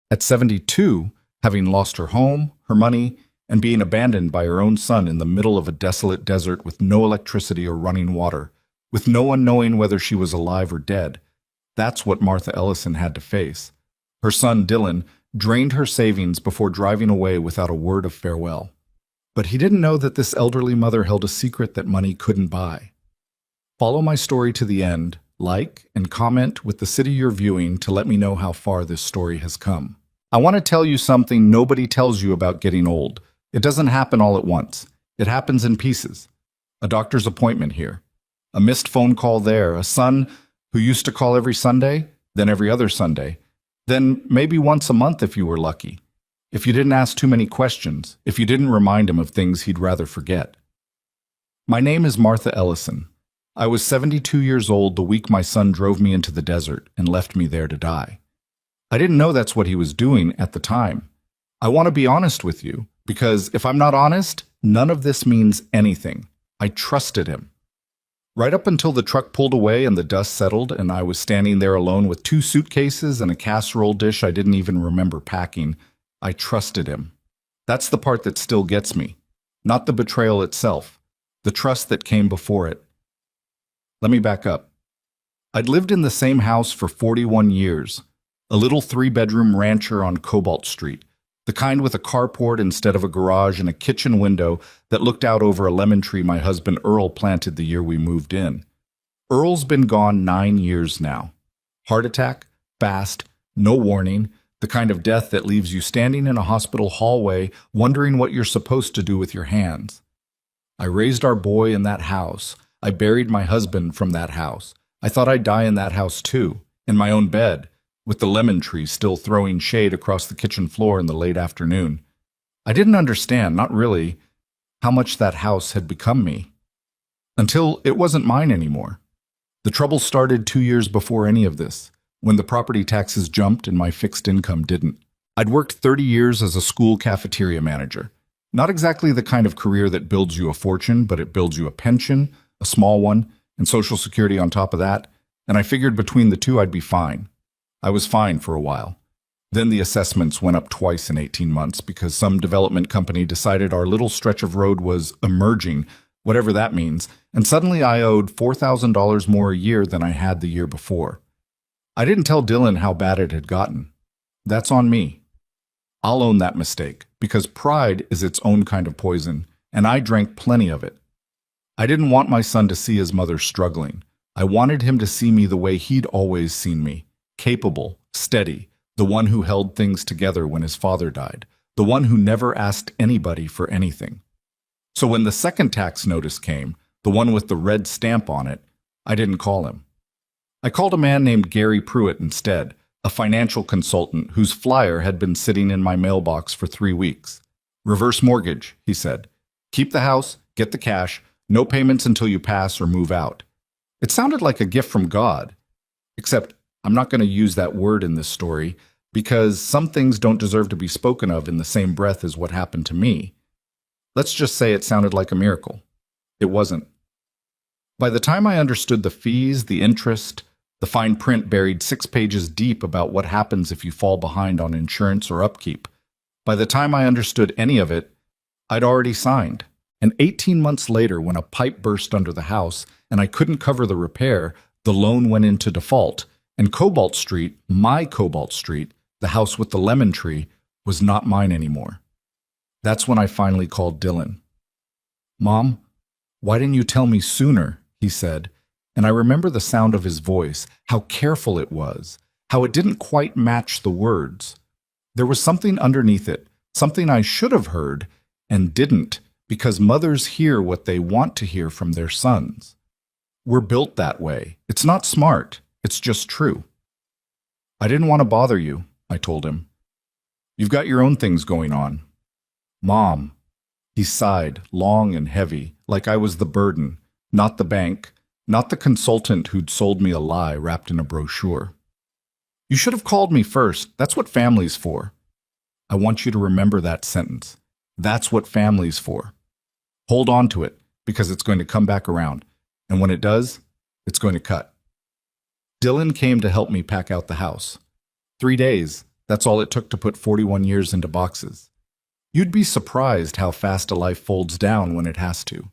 At 72, having lost her home, her money, and being abandoned by her own son in the middle of a desolate desert with no electricity or running water, with no one knowing whether she was alive or dead, that's what Martha Ellison had to face. Her son, Dylan, drained her savings before driving away without a word of farewell. But he didn't know that this elderly mother held a secret that money couldn't buy. Follow my story to the end, like and comment with the city you're viewing to let me know how far this story has come. I want to tell you something nobody tells you about getting old. It doesn't happen all at once. It happens in pieces. A doctor's appointment here, a missed phone call there, a son who used to call every Sunday, then every other Sunday, then maybe once a month if you were lucky. If you didn't ask too many questions, if you didn't remind him of things he'd rather forget. My name is Martha Ellison. I was 72 years old the week my son drove me into the desert and left me there to die. I didn't know that's what he was doing at the time. I want to be honest with you, because if I'm not honest, none of this means anything. I trusted him. Right up until the truck pulled away and the dust settled and I was standing there alone with 2 suitcases and a casserole dish I didn't even remember packing, I trusted him. That's the part that still gets me, not the betrayal itself, the trust that came before it. Let me back up. I'd lived in the same house for 41 years, a little 3-bedroom rancher on Cobalt Street, the kind with a carport instead of a garage and a kitchen window that looked out over a lemon tree my husband Earl planted the year we moved in. Earl's been gone 9 years now. Heart attack, fast, no warning, the kind of death that leaves you standing in a hospital hallway wondering what you're supposed to do with your hands. I raised our boy in that house. I buried my husband from that house. I thought I'd die in that house too, in my own bed, with the lemon tree still throwing shade across the kitchen floor in the late afternoon. I didn't understand, not really, how much that house had become me. Until it wasn't mine anymore. The trouble started 2 years before any of this, when the property taxes jumped and my fixed income didn't. I'd worked 30 years as a school cafeteria manager. Not exactly the kind of career that builds you a fortune, but it builds you a pension, a small one, and Social Security on top of that, and I figured between the two I'd be fine. I was fine for a while. Then the assessments went up twice in 18 months because some development company decided our little stretch of road was emerging, whatever that means, and suddenly I owed $4,000 more a year than I had the year before. I didn't tell Dylan how bad it had gotten. That's on me. I'll own that mistake, because pride is its own kind of poison, and I drank plenty of it. I didn't want my son to see his mother struggling. I wanted him to see me the way he'd always seen me, capable, steady, the one who held things together when his father died, the one who never asked anybody for anything. So when the second tax notice came, the one with the red stamp on it, I didn't call him. I called a man named Gary Pruitt instead, a financial consultant whose flyer had been sitting in my mailbox for 3 weeks. Reverse mortgage, he said. Keep the house, get the cash, no payments until you pass or move out. It sounded like a gift from God, except I'm not going to use that word in this story because some things don't deserve to be spoken of in the same breath as what happened to me. Let's just say it sounded like a miracle. It wasn't. By the time I understood the fees, the interest, the fine print buried 6 pages deep about what happens if you fall behind on insurance or upkeep, by the time I understood any of it, I'd already signed. And 18 months later, when a pipe burst under the house and I couldn't cover the repair, the loan went into default, and Cobalt Street, my Cobalt Street, the house with the lemon tree, was not mine anymore. That's when I finally called Dylan. "Mom, why didn't you tell me sooner?" he said, and I remember the sound of his voice, how careful it was, how it didn't quite match the words. There was something underneath it, something I should have heard and didn't, because mothers hear what they want to hear from their sons. We're built that way. It's not smart. It's just true. "I didn't want to bother you," I told him. "You've got your own things going on." "Mom," he sighed, long and heavy, like I was the burden, not the bank, not the consultant who'd sold me a lie wrapped in a brochure. "You should have called me first. That's what family's for." I want you to remember that sentence. That's what family's for. Hold on to it, because it's going to come back around. And when it does, it's going to cut. Dylan came to help me pack out the house. 3 days, That's all it took to put 41 years into boxes. You'd be surprised how fast a life folds down when it has to.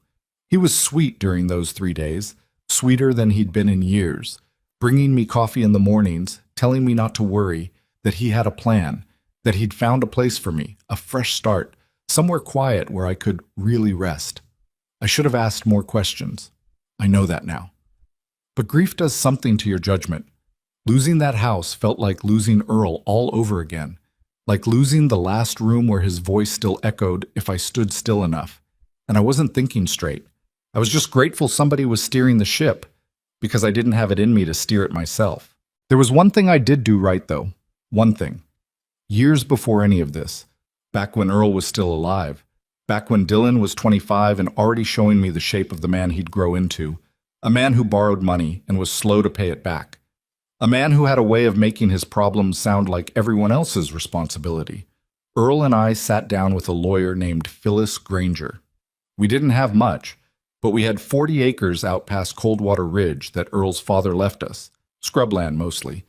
He was sweet during those 3 days, sweeter than he'd been in years, bringing me coffee in the mornings, telling me not to worry, that he had a plan, that he'd found a place for me, a fresh start, somewhere quiet where I could really rest. I should have asked more questions. I know that now. But grief does something to your judgment. Losing that house felt like losing Earl all over again, like losing the last room where his voice still echoed if I stood still enough. And I wasn't thinking straight. I was just grateful somebody was steering the ship, because I didn't have it in me to steer it myself. There was one thing I did do right, though. One thing. Years before any of this, back when Earl was still alive, back when Dylan was 25 and already showing me the shape of the man he'd grow into, a man who borrowed money and was slow to pay it back. A man who had a way of making his problems sound like everyone else's responsibility. Earl and I sat down with a lawyer named Phyllis Granger. We didn't have much, but we had 40 acres out past Coldwater Ridge that Earl's father left us, scrubland mostly,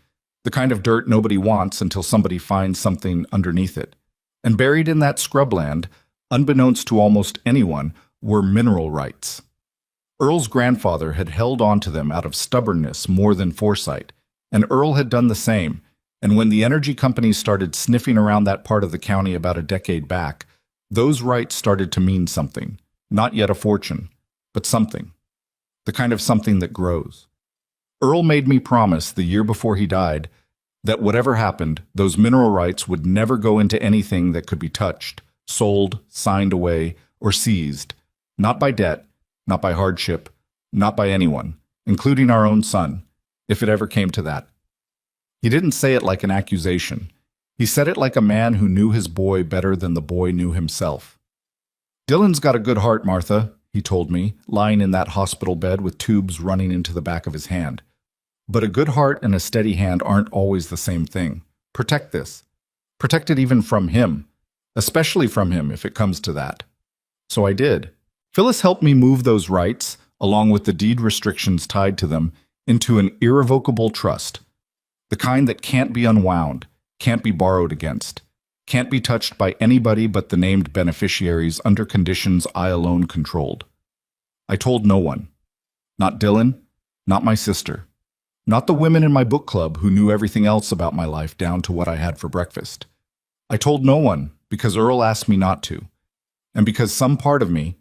the kind of dirt nobody wants until somebody finds something underneath it. And buried in that scrubland, unbeknownst to almost anyone, were mineral rights. Earl's grandfather had held on to them out of stubbornness more than foresight, and Earl had done the same, and when the energy companies started sniffing around that part of the county about a decade back, those rights started to mean something. Not yet a fortune, but something. The kind of something that grows. Earl made me promise the year before he died that whatever happened, those mineral rights would never go into anything that could be touched, sold, signed away, or seized. Not by debt, not by hardship, not by anyone, including our own son, if it ever came to that. He didn't say it like an accusation. He said it like a man who knew his boy better than the boy knew himself. "Dylan's got a good heart, Martha," he told me, lying in that hospital bed with tubes running into the back of his hand. "But a good heart and a steady hand aren't always the same thing. Protect this. Protect it even from him, especially from him if it comes to that." So I did. Phyllis helped me move those rights, along with the deed restrictions tied to them, into an irrevocable trust. The kind that can't be unwound, can't be borrowed against, can't be touched by anybody but the named beneficiaries under conditions I alone controlled. I told no one. Not Dylan, not my sister, not the women in my book club who knew everything else about my life down to what I had for breakfast. I told no one because Earl asked me not to, and because some part of me,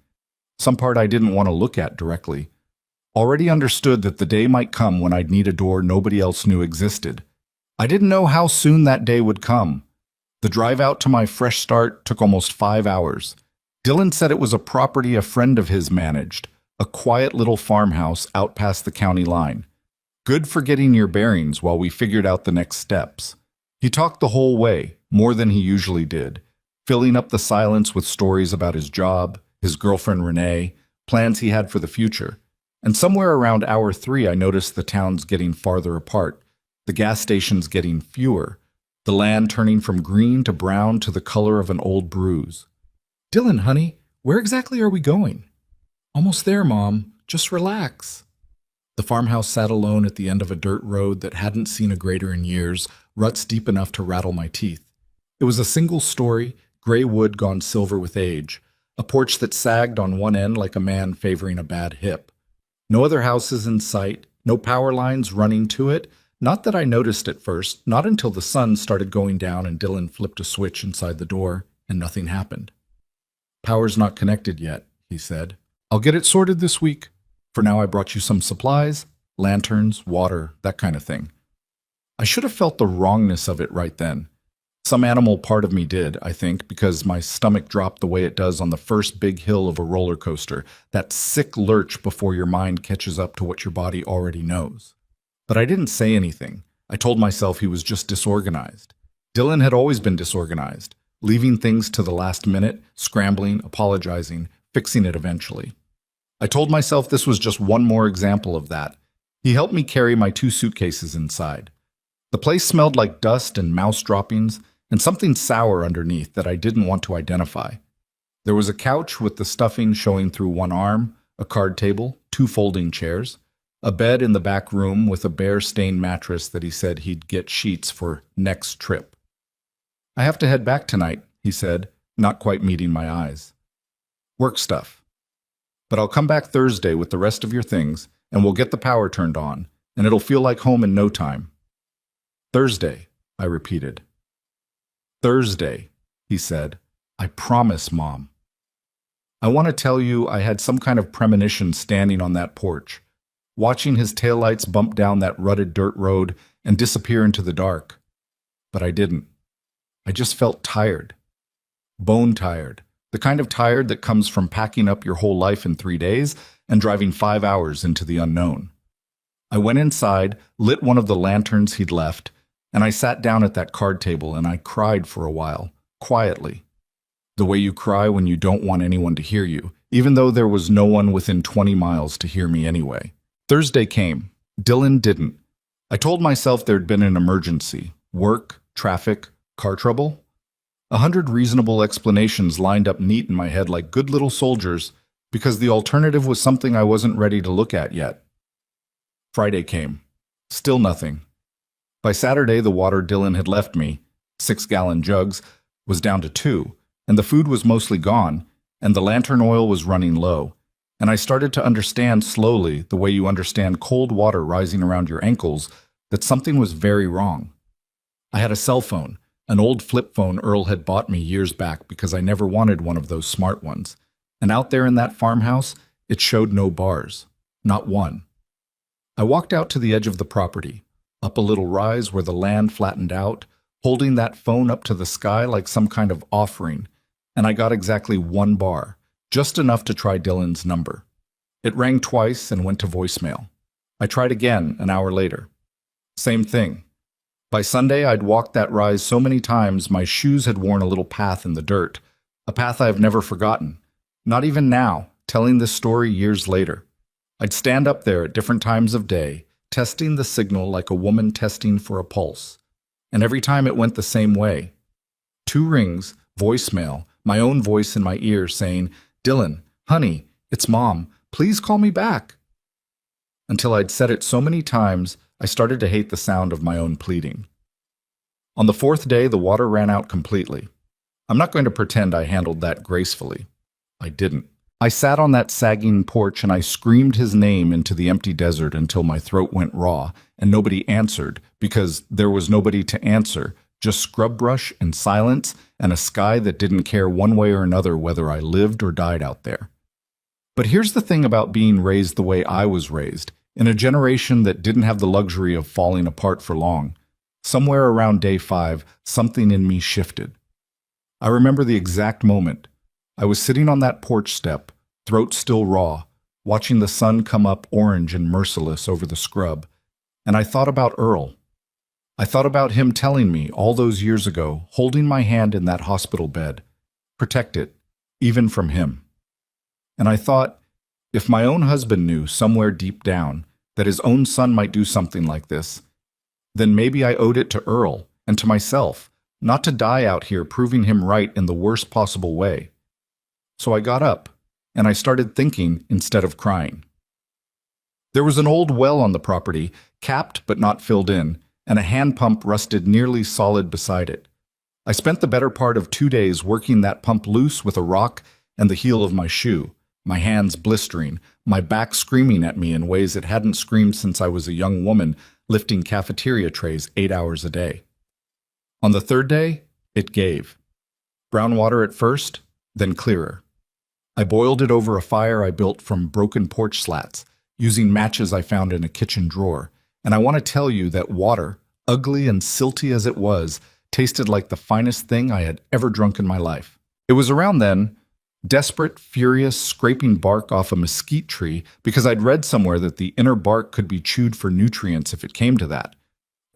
some part I didn't want to look at directly, already understood that the day might come when I'd need a door nobody else knew existed. I didn't know how soon that day would come. The drive out to my fresh start took almost 5 hours. Dylan said it was a property a friend of his managed, a quiet little farmhouse out past the county line. Good for getting your bearings while we figured out the next steps. He talked the whole way, more than he usually did, filling up the silence with stories about his job, his girlfriend Renee, plans he had for the future. And somewhere around hour 3 I noticed the towns getting farther apart, the gas stations getting fewer, the land turning from green to brown to the color of an old bruise. "Dylan, honey, where exactly are we going?" "Almost there, Mom. Just relax." The farmhouse sat alone at the end of a dirt road that hadn't seen a grader in years, ruts deep enough to rattle my teeth. It was a single story, gray wood gone silver with age, a porch that sagged on one end like a man favoring a bad hip. No other houses in sight, no power lines running to it, not that I noticed at first, not until the sun started going down and Dylan flipped a switch inside the door, and nothing happened. "Power's not connected yet," he said. "I'll get it sorted this week. For now I brought you some supplies, lanterns, water, that kind of thing." I should have felt the wrongness of it right then. Some animal part of me did, I think, because my stomach dropped the way it does on the first big hill of a roller coaster, that sick lurch before your mind catches up to what your body already knows. But I didn't say anything. I told myself he was just disorganized. Dylan had always been disorganized, leaving things to the last minute, scrambling, apologizing, fixing it eventually. I told myself this was just one more example of that. He helped me carry my 2 suitcases inside. The place smelled like dust and mouse droppings, and something sour underneath that I didn't want to identify. There was a couch with the stuffing showing through one arm, a card table, 2 folding chairs, a bed in the back room with a bare stained mattress that he said he'd get sheets for next trip. I have to head back tonight, he said, not quite meeting my eyes. Work stuff. But I'll come back Thursday with the rest of your things, and we'll get the power turned on, and it'll feel like home in no time. Thursday, I repeated. Thursday, he said. I promise, Mom. I want to tell you I had some kind of premonition standing on that porch, watching his taillights bump down that rutted dirt road and disappear into the dark. But I didn't. I just felt tired. Bone tired. The kind of tired that comes from packing up your whole life in 3 days and driving 5 hours into the unknown. I went inside, lit one of the lanterns he'd left, and I sat down at that card table and I cried for a while, quietly. The way you cry when you don't want anyone to hear you, even though there was no one within 20 miles to hear me anyway. Thursday came. Dylan didn't. I told myself there'd been an emergency. Work, traffic, car trouble. 100 reasonable explanations lined up neat in my head like good little soldiers, because the alternative was something I wasn't ready to look at yet. Friday came. Still nothing. By Saturday, the water Dylan had left me, 6-gallon jugs, was down to 2, and the food was mostly gone, and the lantern oil was running low, and I started to understand slowly, the way you understand cold water rising around your ankles, that something was very wrong. I had a cell phone, an old flip phone Earl had bought me years back because I never wanted one of those smart ones, and out there in that farmhouse, it showed no bars, not one. I walked out to the edge of the property, up a little rise where the land flattened out, holding that phone up to the sky like some kind of offering, and I got exactly 1 bar, just enough to try Dylan's number. It rang twice and went to voicemail. I tried again an hour later. Same thing. By Sunday, I'd walked that rise so many times my shoes had worn a little path in the dirt, a path I've never forgotten, not even now, telling this story years later. I'd stand up there at different times of day, testing the signal like a woman testing for a pulse. And every time it went the same way. 2 rings, voicemail, my own voice in my ear saying, "Dylan, honey, it's Mom. Please call me back." Until I'd said it so many times, I started to hate the sound of my own pleading. On the 4th day, the water ran out completely. I'm not going to pretend I handled that gracefully. I didn't. I sat on that sagging porch and I screamed his name into the empty desert until my throat went raw and nobody answered because there was nobody to answer, just scrub brush and silence and a sky that didn't care one way or another whether I lived or died out there. But here's the thing about being raised the way I was raised, in a generation that didn't have the luxury of falling apart for long. Somewhere around day 5, something in me shifted. I remember the exact moment. I was sitting on that porch step, throat still raw, watching the sun come up orange and merciless over the scrub, and I thought about Earl. I thought about him telling me all those years ago, holding my hand in that hospital bed, protect it, even from him. And I thought, if my own husband knew somewhere deep down that his own son might do something like this, then maybe I owed it to Earl and to myself not to die out here proving him right in the worst possible way. So I got up, and I started thinking instead of crying. There was an old well on the property, capped but not filled in, and a hand pump rusted nearly solid beside it. I spent the better part of 2 days working that pump loose with a rock and the heel of my shoe, my hands blistering, my back screaming at me in ways it hadn't screamed since I was a young woman lifting cafeteria trays 8 hours a day. On the 3rd day, it gave. Brown water at first, then clearer. I boiled it over a fire I built from broken porch slats, using matches I found in a kitchen drawer, and I want to tell you that water, ugly and silty as it was, tasted like the finest thing I had ever drunk in my life. It was around then, desperate, furious, scraping bark off a mesquite tree because I'd read somewhere that the inner bark could be chewed for nutrients if it came to that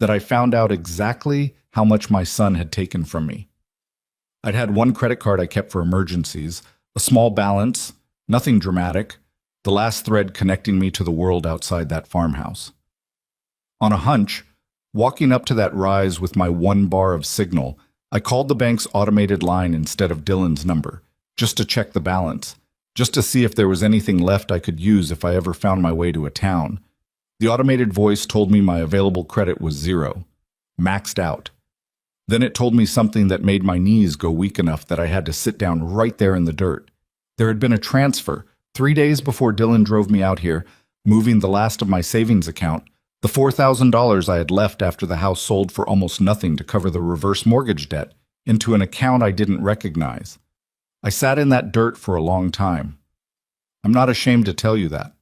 I found out exactly how much my son had taken from me. I'd had 1 credit card I kept for emergencies, a small balance, nothing dramatic, the last thread connecting me to the world outside that farmhouse. On a hunch, walking up to that rise with my 1 bar of signal, I called the bank's automated line instead of Dylan's number, just to check the balance, just to see if there was anything left I could use if I ever found my way to a town. The automated voice told me my available credit was 0, maxed out. Then it told me something that made my knees go weak enough that I had to sit down right there in the dirt. There had been a transfer 3 days before Dylan drove me out here, moving the last of my savings account, the $4,000 I had left after the house sold for almost nothing to cover the reverse mortgage debt, into an account I didn't recognize. I sat in that dirt for a long time. I'm not ashamed to tell you that.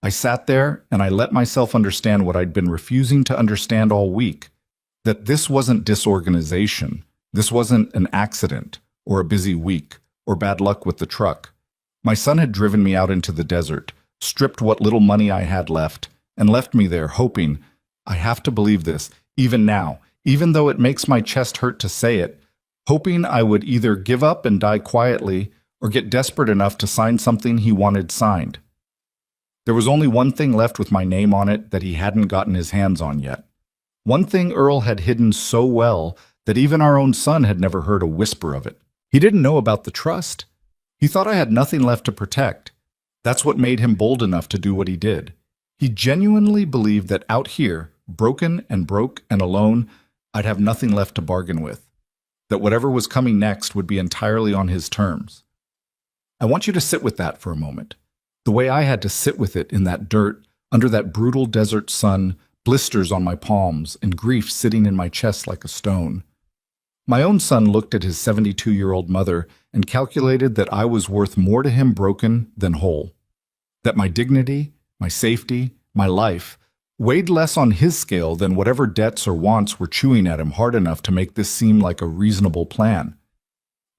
I sat there and I let myself understand what I'd been refusing to understand all week, that this wasn't disorganization, this wasn't an accident, or a busy week, or bad luck with the truck. My son had driven me out into the desert, stripped what little money I had left, and left me there hoping, I have to believe this, even now, even though it makes my chest hurt to say it, hoping I would either give up and die quietly or get desperate enough to sign something he wanted signed. There was only one thing left with my name on it that he hadn't gotten his hands on yet. One thing Earl had hidden so well that even our own son had never heard a whisper of it. He didn't know about the trust. He thought I had nothing left to protect. That's what made him bold enough to do what he did. He genuinely believed that out here, broken and broke and alone, I'd have nothing left to bargain with. That whatever was coming next would be entirely on his terms. I want you to sit with that for a moment. The way I had to sit with it in that dirt, under that brutal desert sun, blisters on my palms, and grief sitting in my chest like a stone. My own son looked at his 72-year-old mother and calculated that I was worth more to him broken than whole. That my dignity, my safety, my life, weighed less on his scale than whatever debts or wants were chewing at him hard enough to make this seem like a reasonable plan.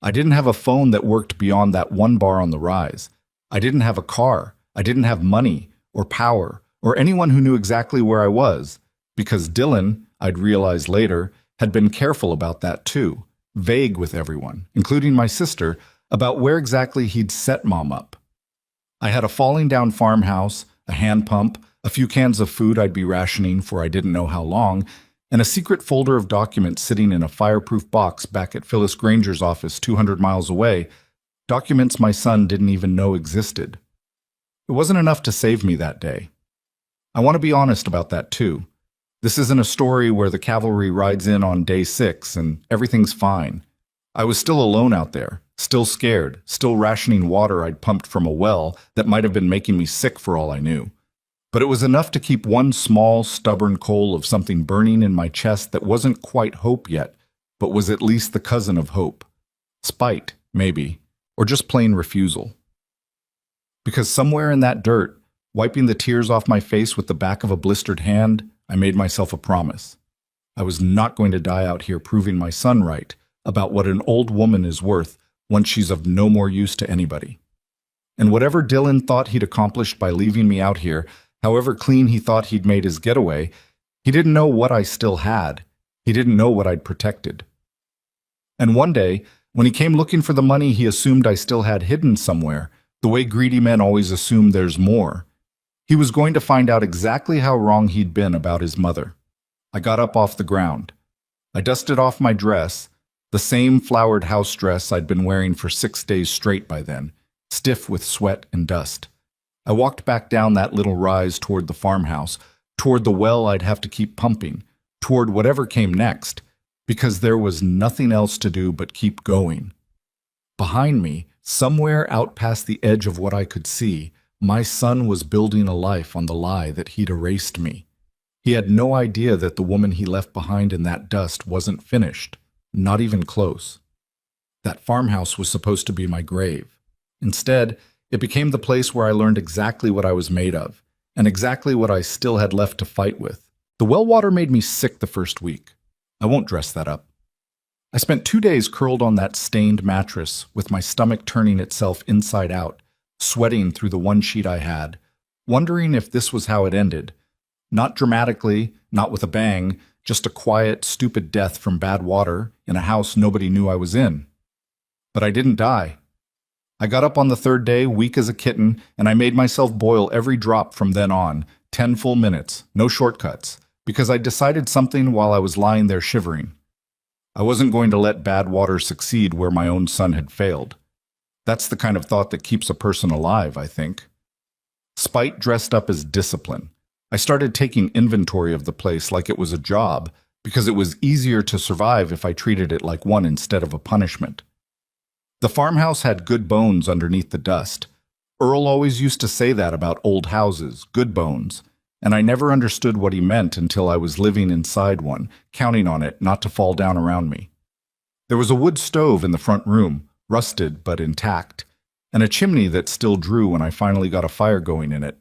I didn't have a phone that worked beyond that one bar on the rise. I didn't have a car. I didn't have money or power or anyone who knew exactly where I was, because Dylan, I'd realized later, had been careful about that too, vague with everyone, including my sister, about where exactly he'd set Mom up. I had a falling down farmhouse, a hand pump, a few cans of food I'd be rationing for I didn't know how long, and a secret folder of documents sitting in a fireproof box back at Phyllis Granger's office 200 miles away, documents my son didn't even know existed. It wasn't enough to save me that day. I want to be honest about that too. This isn't a story where the cavalry rides in on day 6 and everything's fine. I was still alone out there, still scared, still rationing water I'd pumped from a well that might have been making me sick for all I knew. But it was enough to keep one small, stubborn coal of something burning in my chest that wasn't quite hope yet, but was at least the cousin of hope. Spite, maybe, or just plain refusal. Because somewhere in that dirt, wiping the tears off my face with the back of a blistered hand, I made myself a promise. I was not going to die out here proving my son right about what an old woman is worth once she's of no more use to anybody. And whatever Dylan thought he'd accomplished by leaving me out here, however clean he thought he'd made his getaway, he didn't know what I still had. He didn't know what I'd protected. And one day, when he came looking for the money he assumed I still had hidden somewhere, the way greedy men always assume there's more, he was going to find out exactly how wrong he'd been about his mother. I got up off the ground. I dusted off my dress, the same flowered house dress I'd been wearing for 6 days straight by then, stiff with sweat and dust. I walked back down that little rise toward the farmhouse, toward the well I'd have to keep pumping, toward whatever came next, because there was nothing else to do but keep going. Behind me, somewhere out past the edge of what I could see, my son was building a life on the lie that he'd erased me. He had no idea that the woman he left behind in that dust wasn't finished, not even close. That farmhouse was supposed to be my grave. Instead, it became the place where I learned exactly what I was made of, and exactly what I still had left to fight with. The well water made me sick the first week. I won't dress that up. I spent 2 days curled on that stained mattress, with my stomach turning itself inside out, sweating through the one sheet I had, wondering if this was how it ended. Not dramatically, not with a bang, just a quiet, stupid death from bad water in a house nobody knew I was in. But I didn't die. I got up on the 3rd day, weak as a kitten, and I made myself boil every drop from then on, 10 full minutes, no shortcuts, because I decided something while I was lying there shivering. I wasn't going to let bad water succeed where my own son had failed. That's the kind of thought that keeps a person alive, I think. Spite dressed up as discipline. I started taking inventory of the place like it was a job, because it was easier to survive if I treated it like one instead of a punishment. The farmhouse had good bones underneath the dust. Earl always used to say that about old houses, good bones, and I never understood what he meant until I was living inside one, counting on it not to fall down around me. There was a wood stove in the front room, rusted but intact, and a chimney that still drew when I finally got a fire going in it.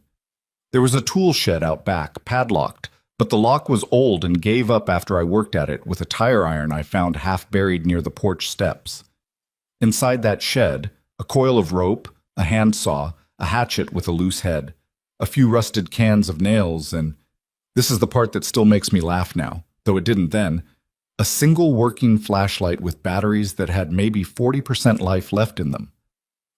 There was a tool shed out back, padlocked, but the lock was old and gave up after I worked at it with a tire iron I found half buried near the porch steps. Inside that shed, a coil of rope, a handsaw, a hatchet with a loose head, a few rusted cans of nails, and this is the part that still makes me laugh now, though it didn't then, a single working flashlight with batteries that had maybe 40% life left in them.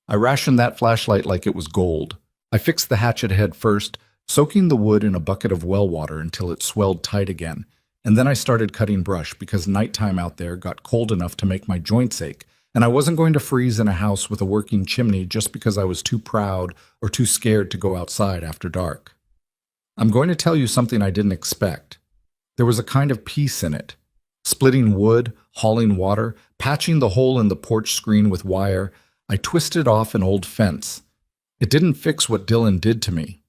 I rationed that flashlight like it was gold. I fixed the hatchet head first, soaking the wood in a bucket of well water until it swelled tight again, and then I started cutting brush because nighttime out there got cold enough to make my joints ache, and I wasn't going to freeze in a house with a working chimney just because I was too proud or too scared to go outside after dark. I'm going to tell you something I didn't expect. There was a kind of peace in it. Splitting wood, hauling water, patching the hole in the porch screen with wire, I twisted off an old fence. It didn't fix what Dylan did to me.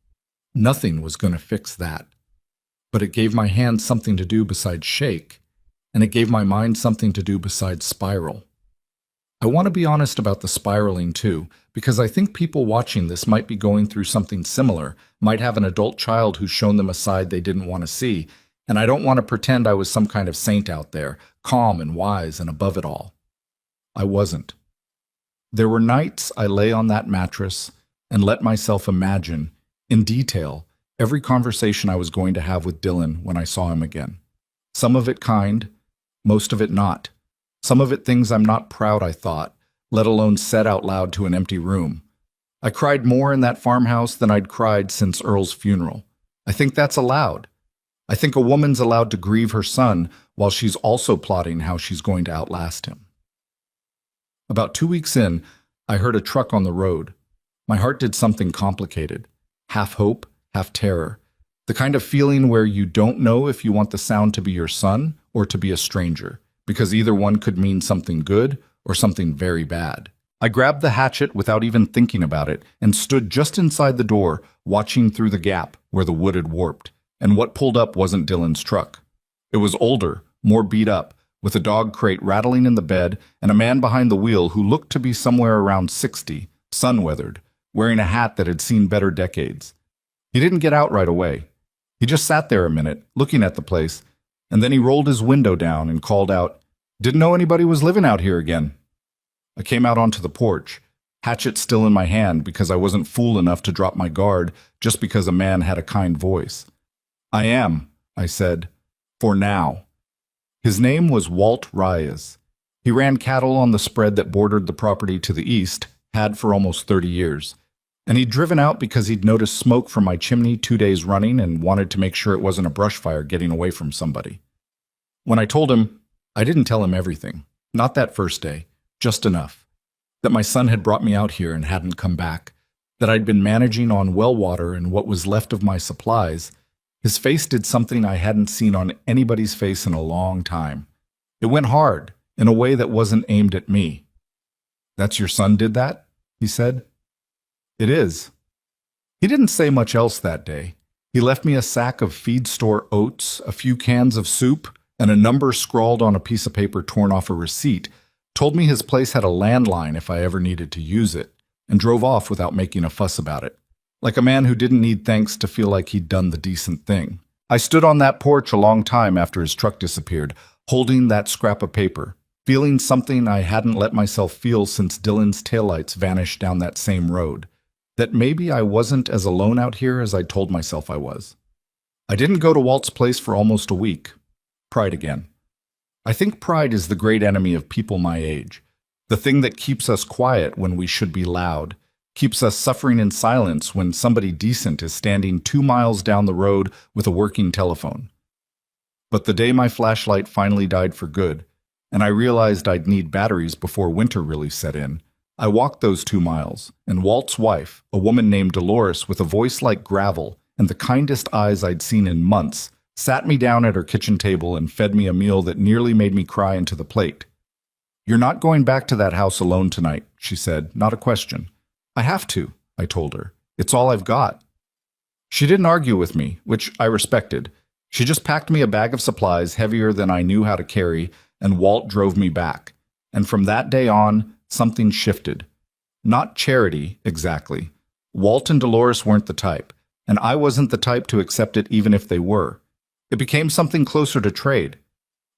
Nothing was going to fix that. But it gave my hands something to do besides shake, and it gave my mind something to do besides spiral. I want to be honest about the spiraling too, because I think people watching this might be going through something similar, might have an adult child who's shown them a side they didn't want to see, and I don't want to pretend I was some kind of saint out there, calm and wise and above it all. I wasn't. There were nights I lay on that mattress and let myself imagine, in detail, every conversation I was going to have with Dylan when I saw him again. Some of it kind, most of it not. Some of it things I'm not proud I thought, let alone said out loud to an empty room. I cried more in that farmhouse than I'd cried since Earl's funeral. I think that's allowed. I think a woman's allowed to grieve her son while she's also plotting how she's going to outlast him. About 2 weeks in, I heard a truck on the road. My heart did something complicated. Half hope, half terror. The kind of feeling where you don't know if you want the sound to be your son or to be a stranger, because either one could mean something good or something very bad. I grabbed the hatchet without even thinking about it and stood just inside the door, watching through the gap where the wood had warped, and what pulled up wasn't Dylan's truck. It was older, more beat up, with a dog crate rattling in the bed and a man behind the wheel who looked to be somewhere around 60, sun-weathered, wearing a hat that had seen better decades. He didn't get out right away. He just sat there a minute, looking at the place, and then he rolled his window down and called out, "Didn't know anybody was living out here again." I came out onto the porch, hatchet still in my hand because I wasn't fool enough to drop my guard just because a man had a kind voice. "I am," I said, "for now." His name was Walt Reyes. He ran cattle on the spread that bordered the property to the east, had for almost 30 years. And he'd driven out because he'd noticed smoke from my chimney 2 days running and wanted to make sure it wasn't a brush fire getting away from somebody. When I told him, I didn't tell him everything. Not that first day, just enough. That my son had brought me out here and hadn't come back. That I'd been managing on well water and what was left of my supplies. His face did something I hadn't seen on anybody's face in a long time. It went hard, in a way that wasn't aimed at me. "That's your son did that?" he said. "It is." He didn't say much else that day. He left me a sack of feed store oats, a few cans of soup, and a number scrawled on a piece of paper torn off a receipt, told me his place had a landline if I ever needed to use it, and drove off without making a fuss about it. Like a man who didn't need thanks to feel like he'd done the decent thing. I stood on that porch a long time after his truck disappeared, holding that scrap of paper, feeling something I hadn't let myself feel since Dylan's taillights vanished down that same road. That maybe I wasn't as alone out here as I told myself I was. I didn't go to Walt's place for almost a week. Pride again. I think pride is the great enemy of people my age. The thing that keeps us quiet when we should be loud, keeps us suffering in silence when somebody decent is standing 2 miles down the road with a working telephone. But the day my flashlight finally died for good, and I realized I'd need batteries before winter really set in, I walked those 2 miles, and Walt's wife, a woman named Dolores with a voice like gravel and the kindest eyes I'd seen in months, sat me down at her kitchen table and fed me a meal that nearly made me cry into the plate. "You're not going back to that house alone tonight," she said, not a question. "I have to," I told her. "It's all I've got." She didn't argue with me, which I respected. She just packed me a bag of supplies heavier than I knew how to carry, and Walt drove me back. And from that day on, something shifted. Not charity, exactly. Walt and Dolores weren't the type, and I wasn't the type to accept it even if they were. It became something closer to trade.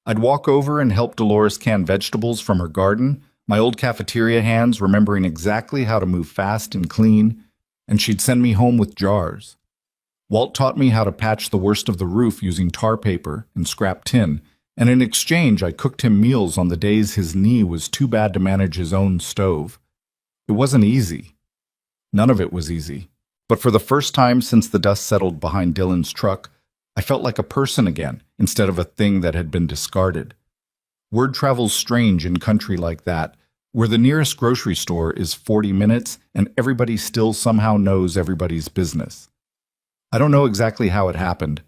I'd walk over and help Dolores can vegetables from her garden, my old cafeteria hands remembering exactly how to move fast and clean, and she'd send me home with jars. Walt taught me how to patch the worst of the roof using tar paper and scrap tin, and in exchange I cooked him meals on the days his knee was too bad to manage his own stove. It wasn't easy. None of it was easy. But for the first time since the dust settled behind Dylan's truck, I felt like a person again, instead of a thing that had been discarded. Word travels strange in country like that, where the nearest grocery store is 40 minutes and everybody still somehow knows everybody's business. I don't know exactly how it happened.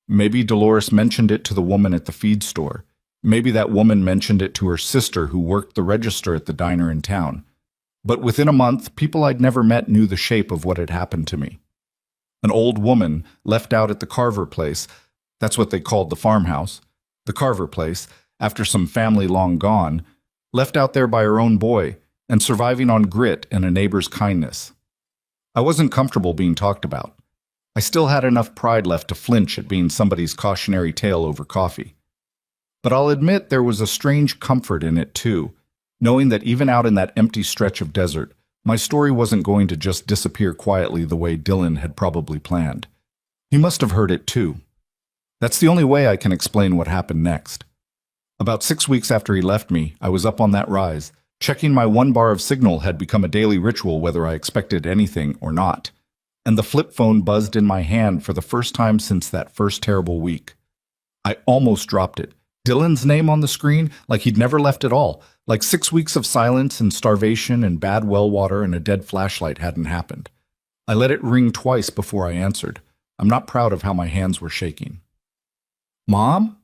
Maybe Dolores mentioned it to the woman at the feed store. Maybe that woman mentioned it to her sister who worked the register at the diner in town. But within a month, people I'd never met knew the shape of what had happened to me. An old woman left out at the Carver place, that's what they called the farmhouse, the Carver place, after some family long gone, left out there by her own boy and surviving on grit and a neighbor's kindness. I wasn't comfortable being talked about. I still had enough pride left to flinch at being somebody's cautionary tale over coffee. But I'll admit there was a strange comfort in it too, knowing that even out in that empty stretch of desert, my story wasn't going to just disappear quietly the way Dylan had probably planned. He must have heard it too. That's the only way I can explain what happened next. About 6 weeks after he left me, I was up on that rise. Checking my 1 bar of signal had become a daily ritual whether I expected anything or not. And the flip phone buzzed in my hand for the first time since that first terrible week. I almost dropped it. Dylan's name on the screen, like he'd never left at all, like 6 weeks of silence and starvation and bad well water and a dead flashlight hadn't happened. I let it ring twice before I answered. I'm not proud of how my hands were shaking. "Mom?"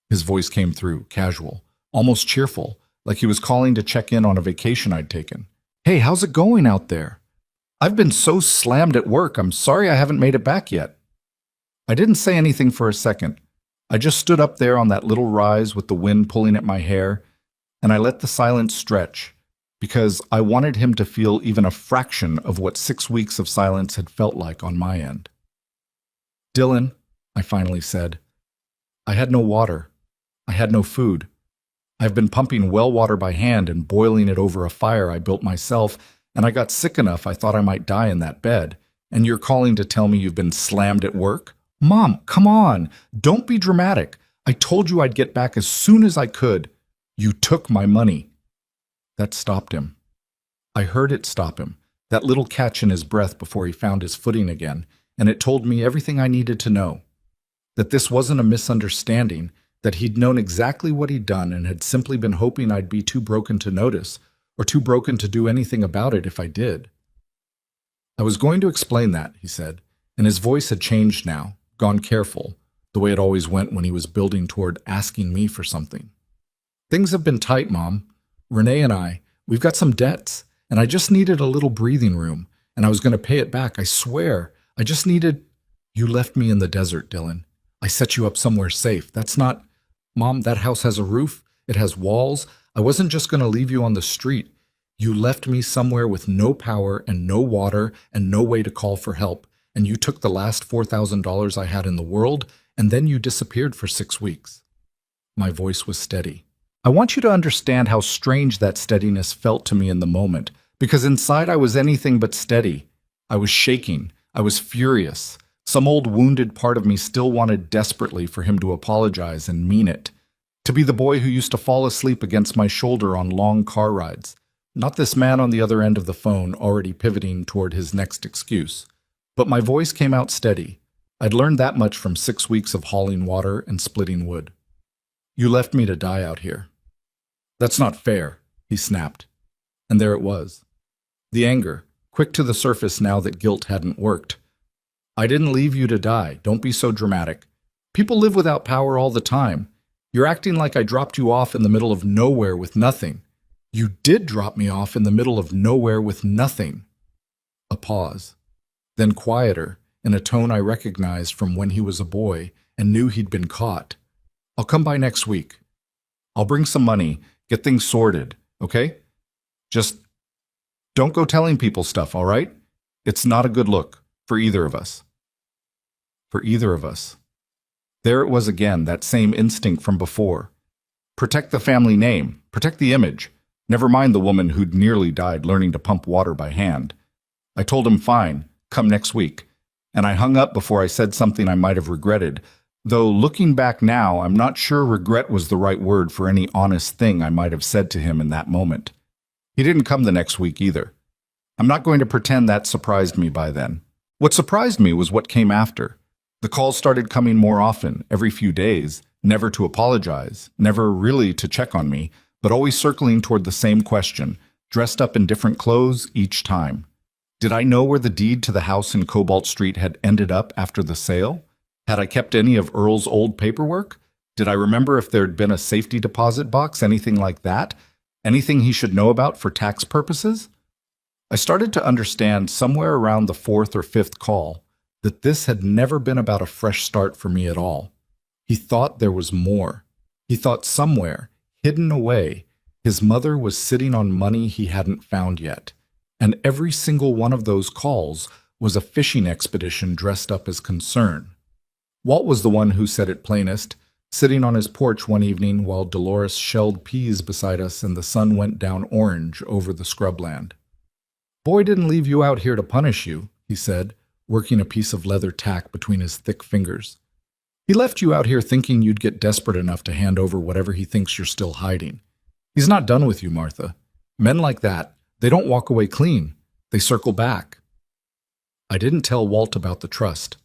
His voice came through, casual, almost cheerful, like he was calling to check in on a vacation I'd taken. "Hey, how's it going out there? I've been so slammed at work, I'm sorry I haven't made it back yet." I didn't say anything for a second. I just stood up there on that little rise with the wind pulling at my hair, and I let the silence stretch, because I wanted him to feel even a fraction of what 6 weeks of silence had felt like on my end. "Dylan," I finally said, "I had no water. I had no food. I've been pumping well water by hand and boiling it over a fire I built myself, and I got sick enough I thought I might die in that bed. And you're calling to tell me you've been slammed at work? Mom, come on. Don't be dramatic. I told you I'd get back as soon as I could. You took my money." That stopped him. I heard it stop him, that little catch in his breath before he found his footing again, and it told me everything I needed to know. That this wasn't a misunderstanding, that he'd known exactly what he'd done and had simply been hoping I'd be too broken to notice, or too broken to do anything about it if I did. "I was going to explain that," he said, and his voice had changed now, gone careful, the way it always went when he was building toward asking me for something. "Things have been tight, Mom. Renee and we've got some debts, and I just needed a little breathing room, and I was going to pay it back, I swear. I just needed—" "You left me in the desert, Dylan. I set you up somewhere safe. That's not— Mom, that house has a roof. It has walls. I wasn't just going to leave you on the street. You left me somewhere with no power and no water and no way to call for help, and you took the last $4,000 I had in the world, and then you disappeared for 6 weeks. My voice was steady. I want you to understand how strange that steadiness felt to me in the moment, because inside I was anything but steady. I was shaking. I was furious. Some old wounded part of me still wanted desperately for him to apologize and mean it, to be the boy who used to fall asleep against my shoulder on long car rides, not this man on the other end of the phone already pivoting toward his next excuse. But my voice came out steady. I'd learned that much from 6 weeks of hauling water and splitting wood. "You left me to die out here." "That's not fair," he snapped. And there it was. The anger, quick to the surface now that guilt hadn't worked. "I didn't leave you to die. Don't be so dramatic. People live without power all the time. You're acting like I dropped you off in the middle of nowhere with nothing. You did drop me off in the middle of nowhere with nothing. A pause. Then quieter, in a tone I recognized from when he was a boy and knew he'd been caught. I'll come by next week. I'll bring some money, get things sorted, okay? Just don't go telling people stuff, all right? It's not a good look for either of us. For either of us. There it was again, that same instinct from before. Protect the family name, protect the image. Never mind the woman who'd nearly died learning to pump water by hand. I told him fine, come next week. And I hung up before I said something I might have regretted, though looking back now, I'm not sure regret was the right word for any honest thing I might have said to him in that moment. He didn't come the next week either. I'm not going to pretend that surprised me by then. What surprised me was what came after. The calls started coming more often, every few days, never to apologize, never really to check on me, but always circling toward the same question, dressed up in different clothes each time. Did I know where the deed to the house in Cobalt Street had ended up after the sale? Had I kept any of Earl's old paperwork? Did I remember if there'd been a safety deposit box, anything like that? Anything he should know about for tax purposes? I started to understand somewhere around the fourth or fifth call that this had never been about a fresh start for me at all. He thought there was more. He thought somewhere, hidden away, his mother was sitting on money he hadn't found yet. And every single one of those calls was a fishing expedition dressed up as concern. Walt was the one who said it plainest, sitting on his porch one evening while Dolores shelled peas beside us and the sun went down orange over the scrubland. "Boy didn't leave you out here to punish you," he said, working a piece of leather tack between his thick fingers. "He left you out here thinking you'd get desperate enough to hand over whatever he thinks you're still hiding. He's not done with you, Martha. Men like that, they don't walk away clean. They circle back." I didn't tell Walt about the trust.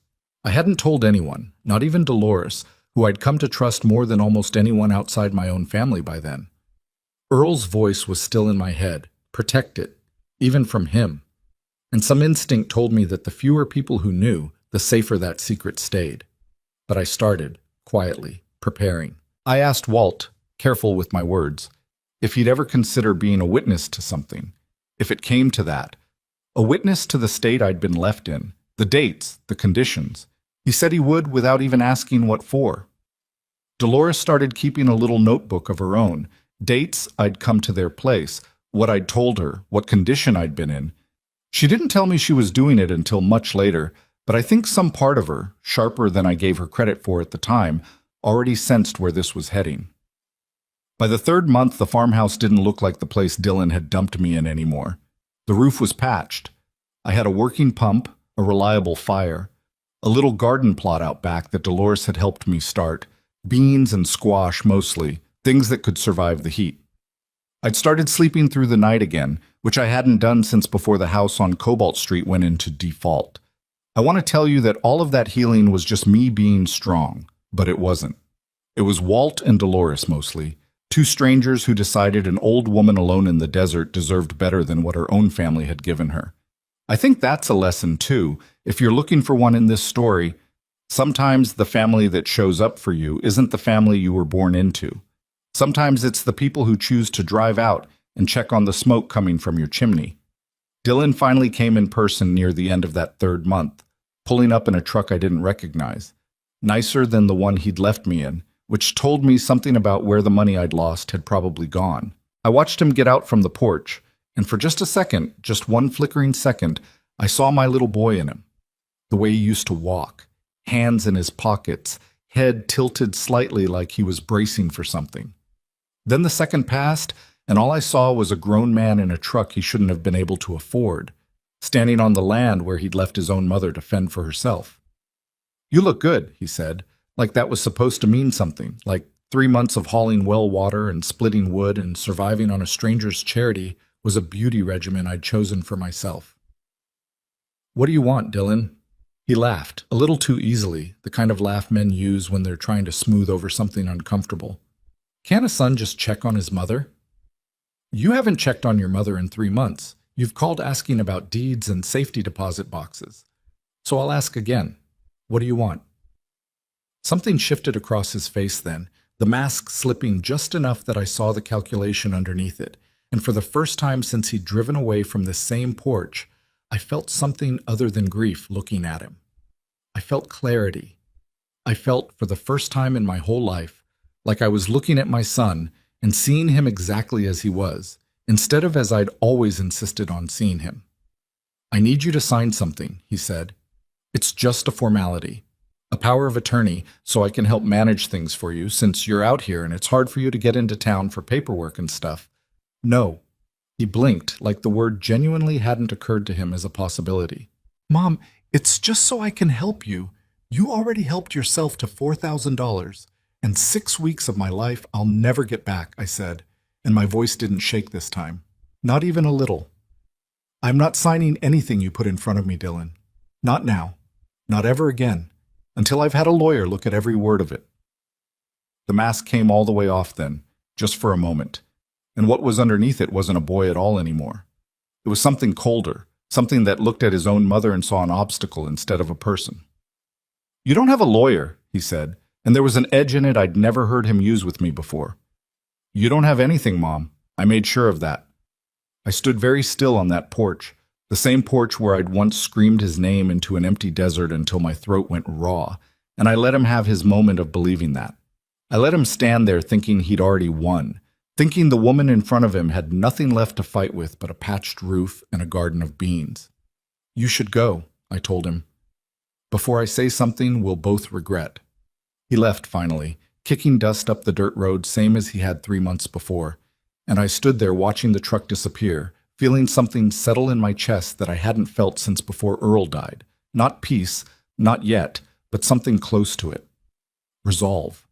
I hadn't told anyone, not even Dolores, who I'd come to trust more than almost anyone outside my own family by then. Earl's voice was still in my head. Protect it, even from him. And some instinct told me that the fewer people who knew, the safer that secret stayed. But I started, quietly, preparing. I asked Walt, careful with my words, if he'd ever consider being a witness to something. If it came to that, a witness to the state I'd been left in, the dates, the conditions. He said he would without even asking what for. Dolores started keeping a little notebook of her own, dates I'd come to their place, what I'd told her, what condition I'd been in. She didn't tell me she was doing it until much later, but I think some part of her, sharper than I gave her credit for at the time, already sensed where this was heading. By the third month, the farmhouse didn't look like the place Dylan had dumped me in anymore. The roof was patched. I had a working pump, a reliable fire, a little garden plot out back that Dolores had helped me start, beans and squash mostly, things that could survive the heat. I'd started sleeping through the night again, which I hadn't done since before the house on Cobalt Street went into default. I want to tell you that all of that healing was just me being strong, but it wasn't. It was Walt and Dolores mostly, two strangers who decided an old woman alone in the desert deserved better than what her own family had given her. I think that's a lesson too. If you're looking for one in this story, sometimes the family that shows up for you isn't the family you were born into. Sometimes it's the people who choose to drive out and check on the smoke coming from your chimney. Dylan finally came in person near the end of that third month, pulling up in a truck I didn't recognize, nicer than the one he'd left me in, which told me something about where the money I'd lost had probably gone. I watched him get out from the porch, and for just a second, just one flickering second, I saw my little boy in him. The way he used to walk, hands in his pockets, head tilted slightly like he was bracing for something. Then the second passed, and all I saw was a grown man in a truck he shouldn't have been able to afford, standing on the land where he'd left his own mother to fend for herself. "You look good," he said, like that was supposed to mean something, like 3 months of hauling well water and splitting wood and surviving on a stranger's charity was a beauty regimen I'd chosen for myself. "What do you want, Dylan?" He laughed, a little too easily, the kind of laugh men use when they're trying to smooth over something uncomfortable. "Can't a son just check on his mother?" "You haven't checked on your mother in 3 months. You've called asking about deeds and safety deposit boxes. So I'll ask again. What do you want?" Something shifted across his face then, the mask slipping just enough that I saw the calculation underneath it, and for the first time since he'd driven away from the same porch, I felt something other than grief looking at him. I felt clarity. I felt, for the first time in my whole life, like I was looking at my son and seeing him exactly as he was, instead of as I'd always insisted on seeing him. "I need you to sign something," he said. "It's just a formality. A power of attorney, so I can help manage things for you since you're out here and it's hard for you to get into town for paperwork and stuff." "No." He blinked, like the word genuinely hadn't occurred to him as a possibility. "Mom, it's just so I can help you. You already helped yourself to $4,000, and 6 weeks of my life I'll never get back," I said, and my voice didn't shake this time. Not even a little. "I'm not signing anything you put in front of me, Dylan. Not now. Not ever again. Until I've had a lawyer look at every word of it." The mask came all the way off then, just for a moment, and what was underneath it wasn't a boy at all anymore. It was something colder, something that looked at his own mother and saw an obstacle instead of a person. "You don't have a lawyer," he said, and there was an edge in it I'd never heard him use with me before. "You don't have anything, Mom. I made sure of that." I stood very still on that porch, the same porch where I'd once screamed his name into an empty desert until my throat went raw, and I let him have his moment of believing that. I let him stand there thinking he'd already won, thinking the woman in front of him had nothing left to fight with but a patched roof and a garden of beans. "You should go," I told him. "Before I say something we'll both regret." He left finally, kicking dust up the dirt road same as he had 3 months before, and I stood there watching the truck disappear, feeling something settle in my chest that I hadn't felt since before Earl died. Not peace, not yet, but something close to it. Resolve.